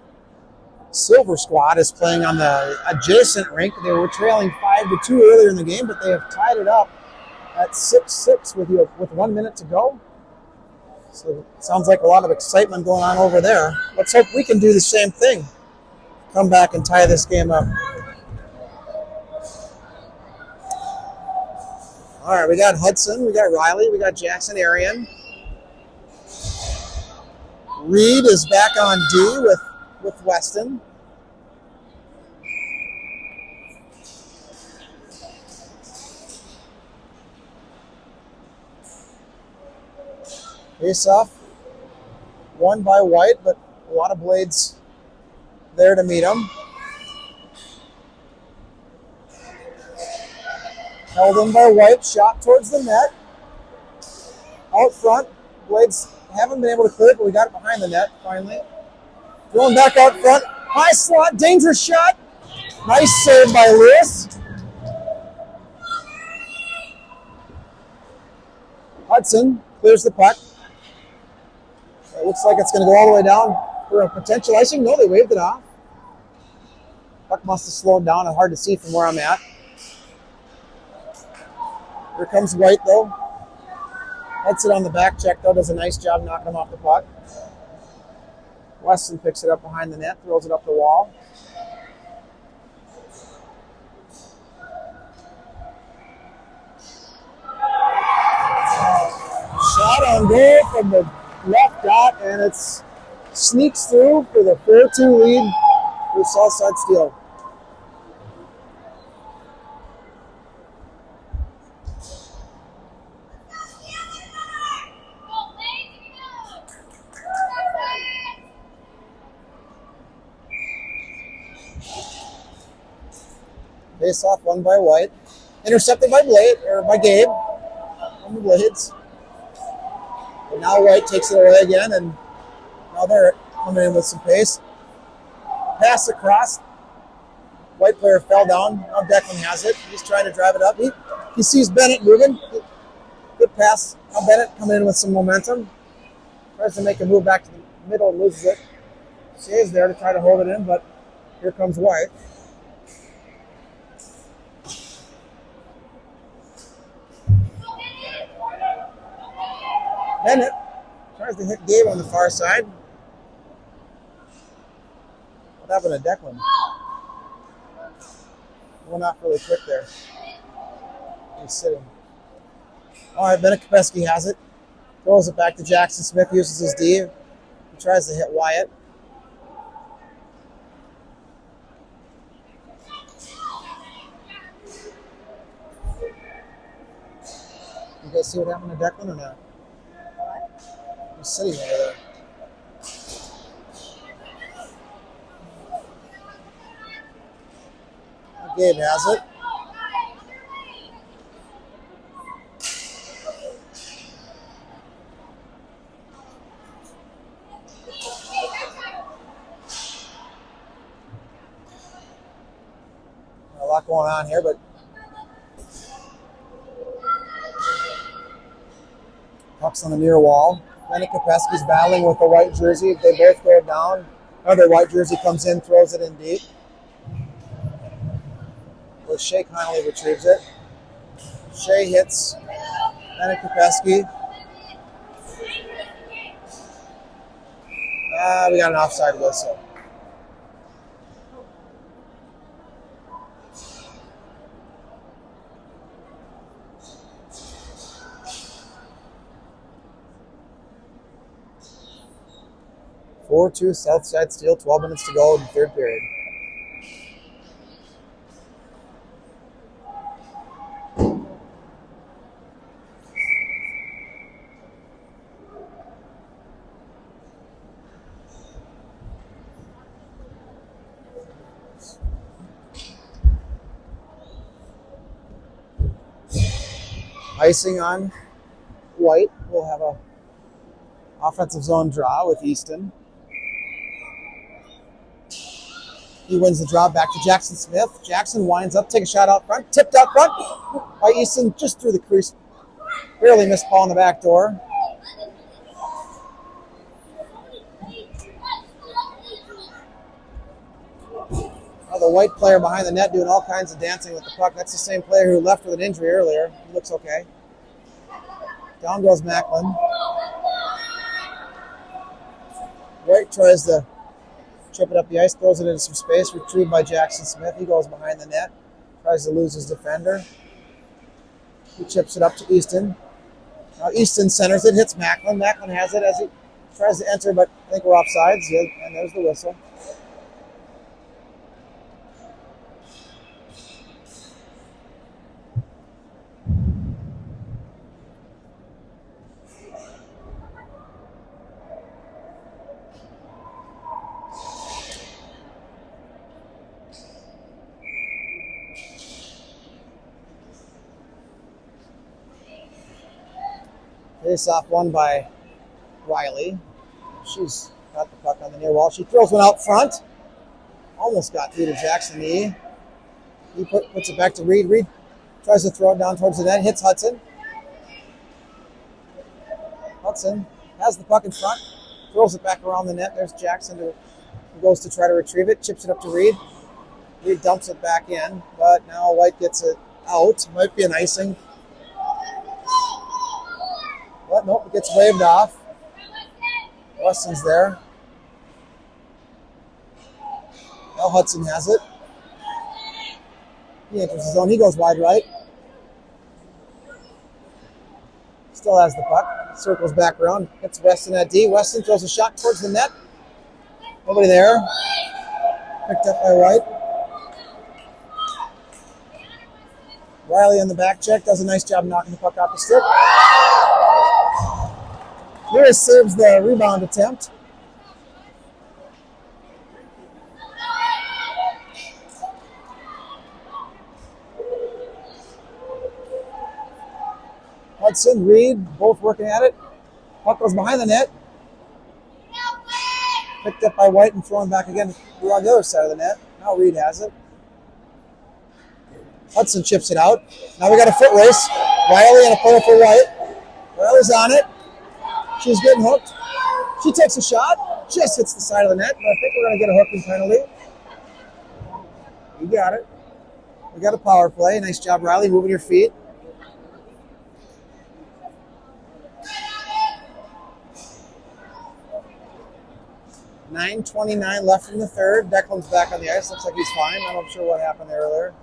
Silver Squad is playing on the adjacent rink. They were trailing 5-2 earlier in the game, but they have tied it up at 6-6 with 1 minute to go. So it sounds like a lot of excitement going on over there. Let's hope we can do the same thing. Come back and tie this game up. All right, we got Hudson, we got Riley, we got Jackson Arian. Reed is back on D with Weston. Face off, won by White, but a lot of Blades there to meet him. Held in by White, shot towards the net. Out front, Blades haven't been able to clear it, but we got it behind the net finally. Going back out front. High slot, dangerous shot. Nice save by Lewis. Hudson clears the puck. It looks like it's going to go all the way down for a potential icing. No, they waved it off. Puck must have slowed down. It's hard to see from where I'm at. Here comes White, though. Hudson on the back check, though, does a nice job knocking him off the puck. Weston picks it up behind the net, throws it up the wall. Shot on goal from the left dot, and it sneaks through for the 4-2 lead for Southside Steel. Face off won by White. Intercepted by Gabe on the Blades. And now White takes it away again, and now they're coming in with some pace. Pass across. White player fell down. Now Declan has it. He's trying to drive it up. He sees Bennett moving. Good pass. Now Bennett coming in with some momentum. Tries to make a move back to the middle and loses it. Stays there to try to hold it in, but here comes White. Bennett tries to hit Gabe on the far side. What happened to Declan? Went off really quick there. He's sitting. All right, Bennett Kopeski has it. Throws it back to Jackson Smith, uses his D. He tries to hit Wyatt. You guys see what happened to Declan or not? He's sitting over there. Gabe has it. A lot going on here, but puck's on the near wall. Bennett Kopeski's battling with the white jersey. They both go down. Another white jersey comes in, throws it in deep. Where Shea Connolly retrieves it. Shea hits Bennett Kopeski. We got an offside whistle. (4-2) Southside Steel, 12 minutes to go in the third period. Icing on White. We'll have a offensive zone draw with Easton. He wins the draw back to Jackson Smith. Jackson winds up, take a shot out front, tipped out front by Easton, just through the crease. Barely missed ball in the back door. Oh, the white player behind the net doing all kinds of dancing with the puck. That's the same player who left with an injury earlier. He looks okay. Down goes Macklin. White tries to chip it up the ice, throws it into some space, retrieved by Jackson Smith. He goes behind the net, tries to lose his defender. He chips it up to Easton. Now Easton centers it, hits Macklin. Macklin has it as he tries to enter, but I think we're offsides. Yeah, and there's the whistle. Face off won by Riley. She's Got the puck on the near wall. She throws one out front. Almost got through to Jackson Knee. He puts it back to Reed. Reed tries to throw it down towards the net. Hits Hudson. Hudson has the puck in front. Throws it back around the net. There's Jackson who goes to try to retrieve it. Chips it up to Reed. Reed dumps it back in. But now White gets it out. Might be an icing. But nope, it gets waved off. Weston's there. Now Hudson has it. He enters the zone. He goes wide right. Still has the puck. Circles back around. Hits Weston at D. Weston throws a shot towards the net. Nobody there. Picked up by White. Riley on the back check. Does a nice job knocking the puck off the stick. Lewis saves the rebound attempt. Hudson, Reed, both working at it. Puck goes behind the net. Picked up by White and thrown back again. We're on the other side of the net. Now Reed has it. Hudson chips it out. Now we got a foot race. Riley and a puddle for White. Riley's on it. She's getting hooked. She takes a shot. Just hits the side of the net. But I think we're going to get a hooking penalty. You got it. We got a power play. Nice job, Riley, moving your feet. .9:29 left in the third. Declan's back on the ice. Looks like he's fine. I'm not sure what happened there earlier.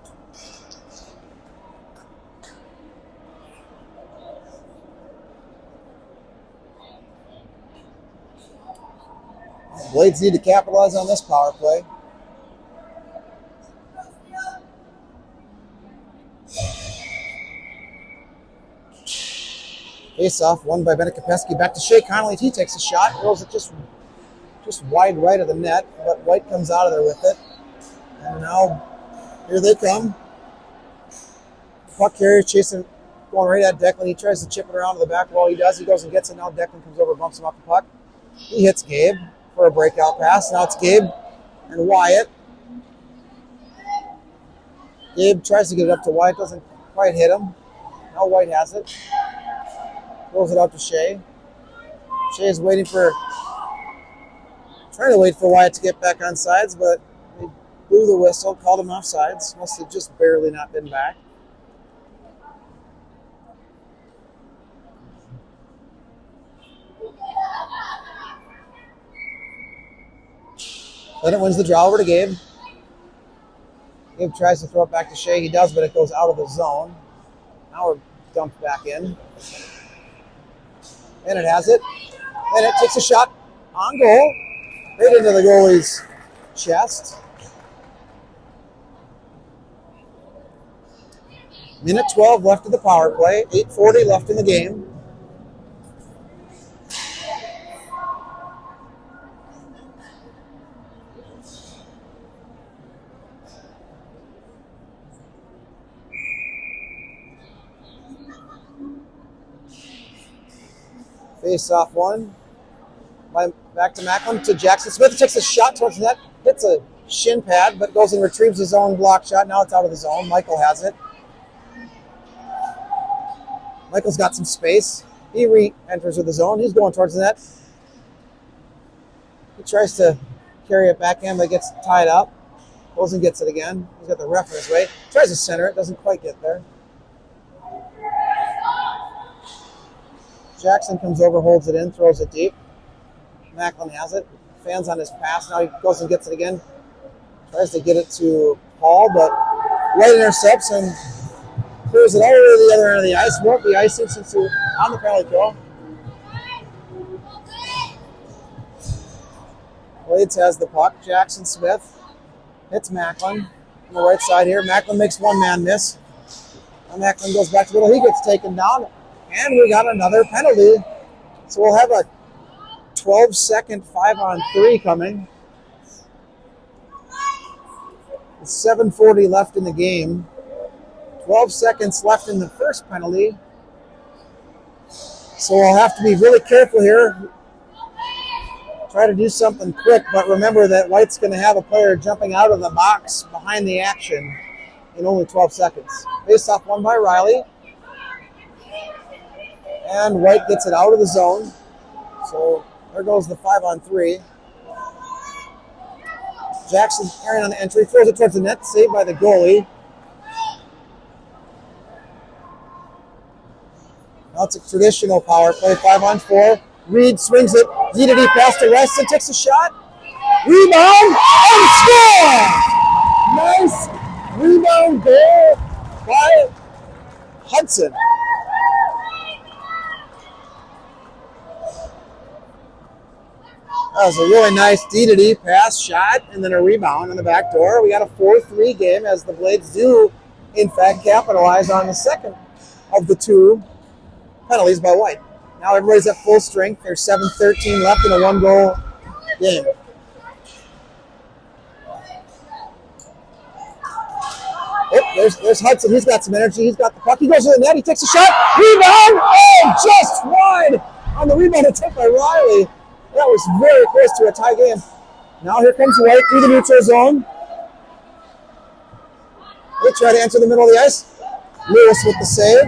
Blades need to capitalize on this power play. Face off, won by Bennett Kopeski. Back to Shea Connolly. He takes a shot. Throws it just wide right of the net, but White comes out of there with it. And now, here they come. Puck carrier chasing, going right at Declan. He tries to chip it around to the back wall. He does. He goes and gets it. Now Declan comes over, bumps him off the puck. He hits Gabe for a breakout pass. Now it's Gabe and Wyatt. Gabe tries to get it up to Wyatt. Doesn't quite hit him. Now White has it. Throws it out to Shea. Shea is trying to wait for Wyatt to get back on sides, but they blew the whistle, called him off sides. Must have just barely not been back. Bennett wins the draw over to Gabe. Gabe tries to throw it back to Shea. He does, but it goes out of the zone. Now we're dumped back in. Bennett has it. Bennett takes a shot on goal. Right into the goalie's chest. Minute 12 left of the power play. 8:40 left in the game. Face off one. Back to Macklin to Jackson Smith. Takes a shot towards the net. Hits a shin pad, but goes and retrieves his own block shot. Now it's out of the zone. Michael has it. Michael's got some space. He re-enters with the zone. He's going towards the net. He tries to carry it back in, but gets tied up. Goes and gets it again. He's got the ref in his way. Tries to center it. Doesn't quite get there. Jackson comes over, holds it in, throws it deep. Macklin has it. Fans on his pass. Now he goes and gets it again. Tries to get it to Paul, but White intercepts and clears it all over the other end of the ice. Won't be icing since we're on the penalty kill. Blades has the puck. Jackson Smith hits Macklin on the right side here. Macklin makes one man miss. Now Macklin goes back to the middle. He gets taken down. And we got another penalty. So we'll have a 12-second 5-on-3 coming. 7:40 left in the game. 12 seconds left in the first penalty. So we'll have to be really careful here. try to do something quick, but remember that White's going to have a player jumping out of the box behind the action in only 12 seconds. Face-off won by Riley. And White gets it out of the zone. So there goes the 5-on-3. Jackson Aaron on the entry, throws it towards the net, saved by the goalie. Now it's a traditional power play, 5-on-4. Reed swings it, DDD pass to Weston, takes a shot. Rebound, and score! Nice rebound goal by Hudson. That was a really nice DDD pass, shot, and then a rebound on the back door. We got a 4-3 game as the Blades do, in fact, capitalize on the second of the two penalties by White. Now everybody's at full strength. There's 7:13 left in a one-goal game. Oh, there's Hudson. He's got some energy. He's got the puck. He goes to the net. He takes a shot. Rebound! Oh, just wide on the rebound attempt by Riley. That was very close to a tie game. Now here comes White through the neutral zone. They try to enter the middle of the ice. Lewis with the save.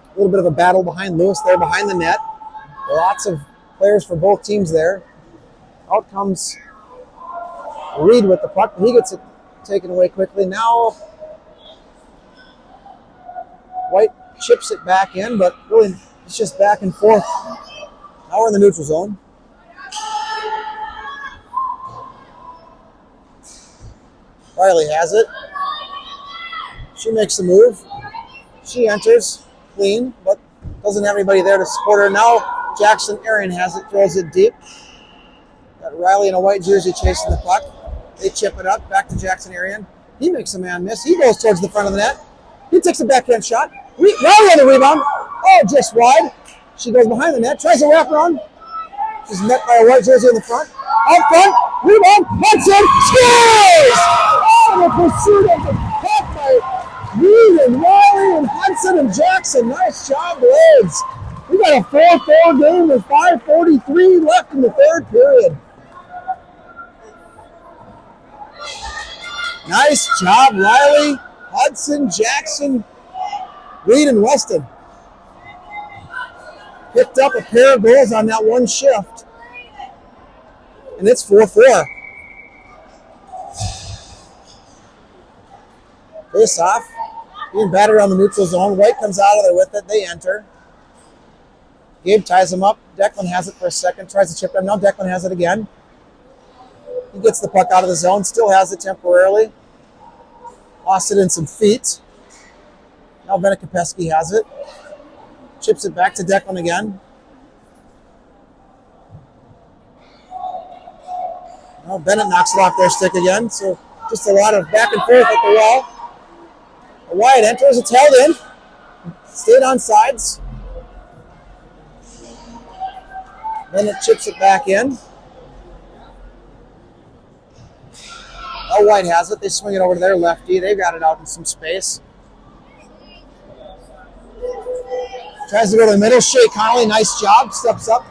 A little bit of a battle behind Lewis there, behind the net. Lots of players for both teams there. Out comes Reed with the puck. He gets it taken away quickly. Now White chips it back in, but really it's just back and forth. Now we're in the neutral zone. Riley has it. She makes the move. She enters clean, but doesn't have anybody there to support her. Now Jackson Aaron has it, throws it deep. Got Riley in a white jersey chasing the puck. They chip it up, back to Jackson Aaron. He makes a man miss. He goes towards the front of the net. He takes a backhand shot. Riley on the rebound. Oh, just wide. She goes behind the net, tries to wrap around. She's met by a white jersey in the front. Out front, rebound, Hudson, scores! Oh, the pursuit of the puck by Reed and Riley and Hudson and Jackson. Nice job, Blades. We got a 4-4 game with 5:43 left in the third period. Nice job, Riley, Hudson, Jackson, Reed, and Weston. Picked up a pair of goals on that one shift. And it's 4-4. Face off. Being battered on the neutral zone. White comes out of there with it. They enter. Gabe ties him up. Declan has it for a second. Tries to chip it. Now Declan has it again. He gets the puck out of the zone. Still has it temporarily. Lost it in some feet. Now Venikapeski has it. Chips it back to Declan again. Well, Bennett knocks it off their stick again. So just a lot of back and forth at the wall. Wyatt enters. It's held in. Stayed on sides. Bennett chips it back in. Oh, White has it. They swing it over to their lefty. They've got it out in some space. Tries to go to the middle. Shea Connolly, nice job. Steps up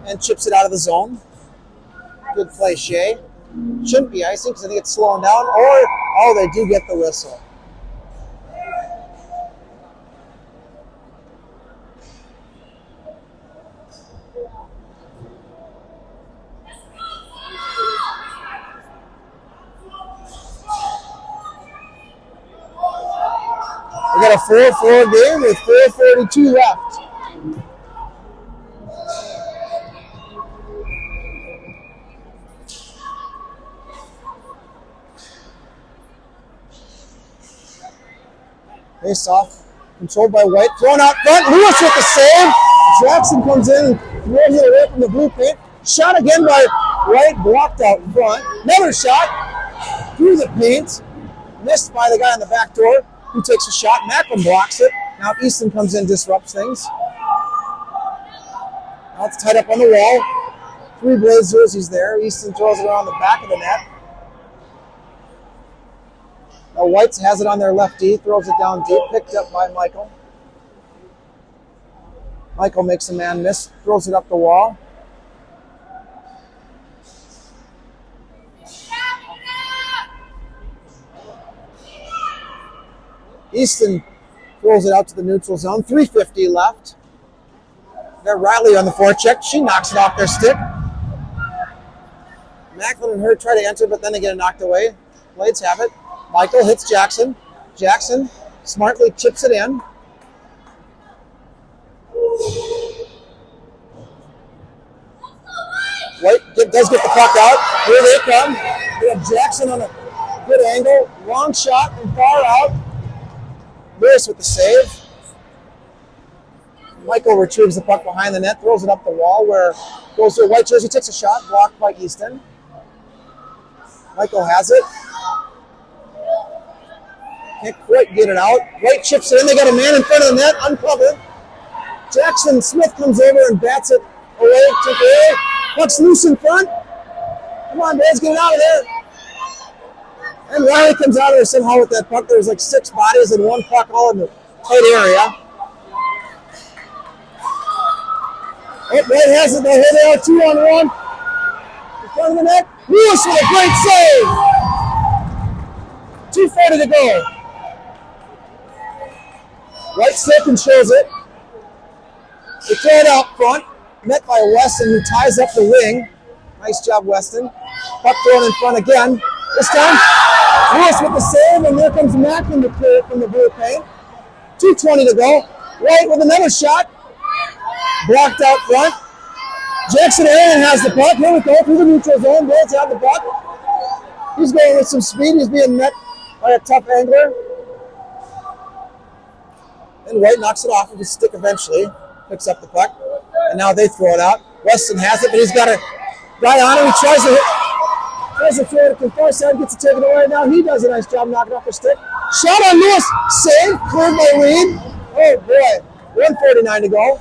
and chips it out of the zone. Good play, Shea. Shouldn't be icing because I think it's slowing down. Or, they do get the whistle. We got a 4-4 game with 4:42 left. Face off, controlled by White, thrown out front. Lewis with the save. Jackson comes in and throws it away from the blue paint. Shot again by White, blocked out front. Another shot through the paint, missed by the guy on the back door. Who takes a shot? Macklin blocks it. Now Easton comes in, disrupts things. Now it's tied up on the wall. 3 Blaze jerseys there. Easton throws it around the back of the net. Now Whites has it on their left D, throws it down deep, picked up by Michael. Michael makes a man miss, throws it up the wall. Easton throws it out to the neutral zone. 3:50 left. Got Riley on the forecheck. She knocks it off their stick. Macklin and her try to enter, but then they get it knocked away. Blades have it. Michael hits Jackson. Jackson smartly chips it in. White does get the puck out. Here they come. We have Jackson on a good angle. Long shot from far out. Lewis with the save. Michael retrieves the puck behind the net, throws it up the wall where it goes to a white jersey, takes a shot, blocked by Easton. Michael has it. Can't quite get it out. White chips it in. They got a man in front of the net, uncovered. Jackson Smith comes over and bats it away. Took it away. Puck's loose in front. Come on, boys, get it out of there. And Riley comes out of there somehow with that puck. There was like 6 bodies and 1 puck all in the tight area. Oh, White has it. Here they are, 2-on-1. In front of the net. Lewis with a great save. 2:40 to go. White still controls it. They throw it out front. Met by Weston, who ties up the wing. Nice job, Weston. Puck thrown in front again. This time, Lewis with the save, and there comes Macklin to clear it from the blue paint. 2:20 to go. White with another shot. Blocked out front. Jackson Aaron has the puck. Here we go through the neutral zone. Blades have the puck. He's going with some speed. He's being met by a tough angler. And White knocks it off of his stick eventually. Picks up the puck. And now they throw it out. Weston has it, but he's got a guy on him. He tries to throw it to the far side, gets it taken away. Now he does a nice job knocking off the stick. Shot on Lewis. Save. Cleared by Reed. Oh, boy. 1:49 to go.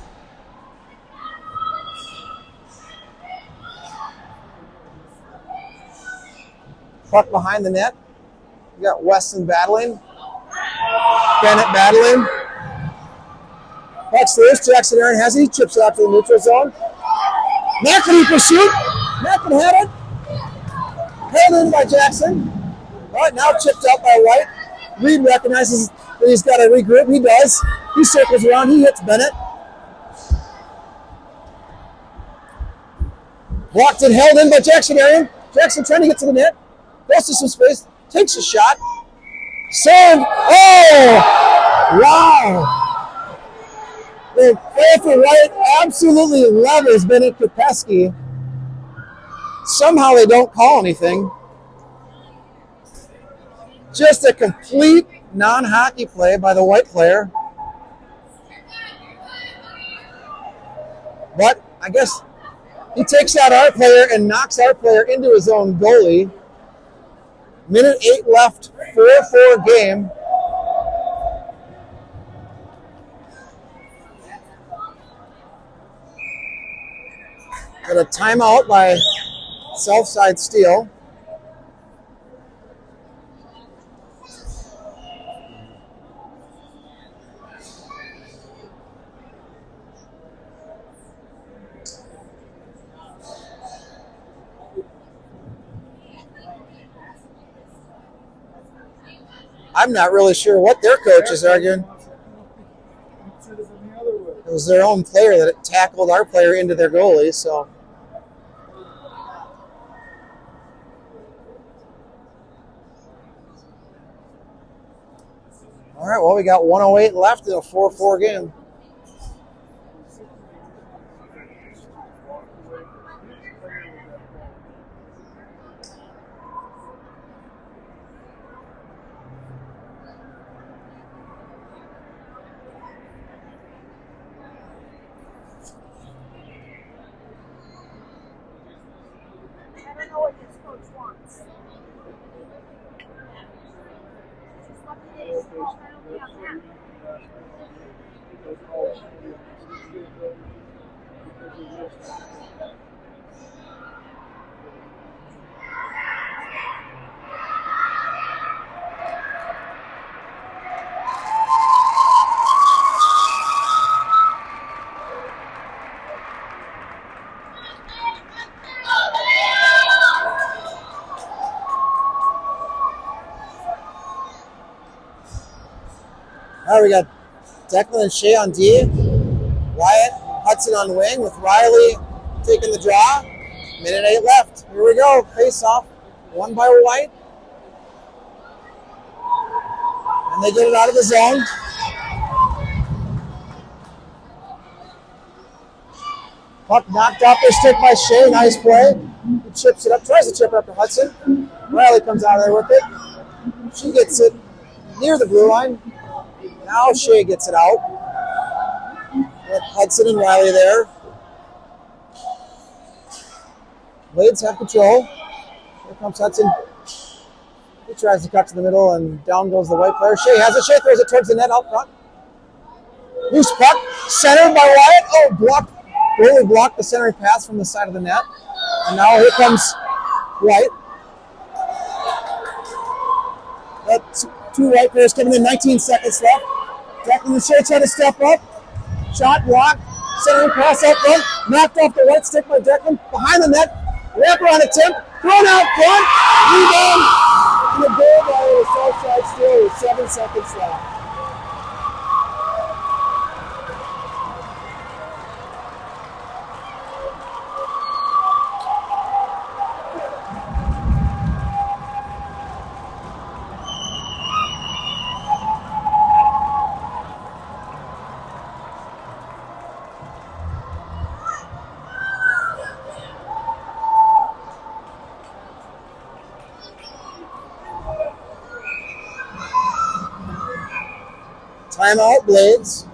Puck behind the net. We got Weston battling. Bennett battling. Puck's loose. Jackson Aaron has it. He chips it out to the neutral zone. Macklin in pursuit. Macklin had it. Held in by Jackson. All right, now chipped out by White. Reed recognizes that he's got to regroup. He does. He circles around. He hits Bennett. Blocked and held in by Jackson Aaron. Jackson trying to get to the net. Goes to some space. Takes a shot. Served. Oh! Wow! The play for White absolutely levers Bennett Kopeski. Somehow they don't call anything. Just a complete non-hockey play by the White player. But I guess he takes out our player and knocks our player into his own goalie. Minute 8 left, 4-4 game. Got a timeout by Southside Steel. I'm not really sure what their coach is arguing. It was their own player that tackled our player into their goalie, so. All right, well, we got 1:08 left in a 4-4 game. All right, we got Declan and Shea on D. Wyatt, Hudson on wing with Riley taking the draw. Minute 8 left. Here we go. Face off. Won by White. And they get it out of the zone. Puck knocked off their stick by Shea. Nice play. He chips it up. Tries to chip it up to Hudson. Riley comes out of there with it. She gets it near the blue line. Now Shea gets it out. With Hudson and Riley there. Blades have control. Here comes Hudson. He tries to cut to the middle, and down goes the White player. Shea has it. Shea throws it towards the net out front. Loose puck. Centered by Wyatt. Oh, blocked. Really blocked the centering pass from the side of the net. And now here comes White. That's two White players coming in. 19 seconds left. Declan and Shea try to step up. Shot blocked. Centering pass out front. Knocked off the White stick by Declan. Behind the net. Wrapper on attempt. Thrown out front. Rebound. And the goal by the south side still with 7 seconds left. Timeout, Blades.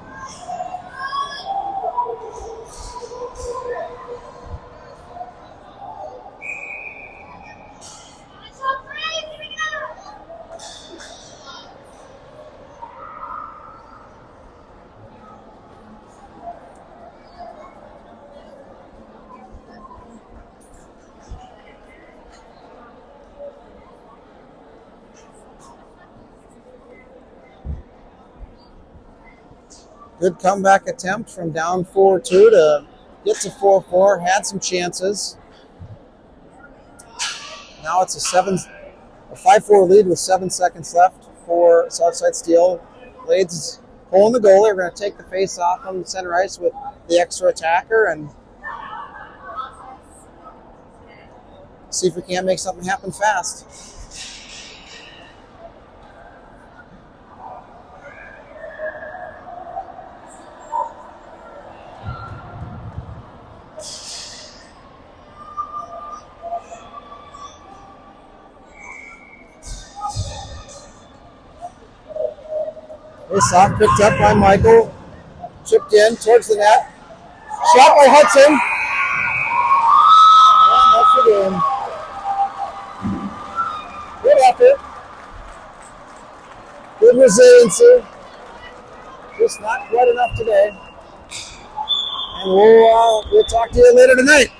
Good comeback attempt from down 4-2 to get to 4-4. Had some chances. Now it's a 5-4 lead with 7 seconds left for Southside Steel. Blades is pulling the goalie. We're going to take the face off from center ice with the extra attacker and see if we can't make something happen fast. Face off, picked up by Michael. Chipped in towards the net. Shot by Hudson. And that's the game. Good effort. Good resiliency. Just not quite enough today. And we'll talk to you later tonight.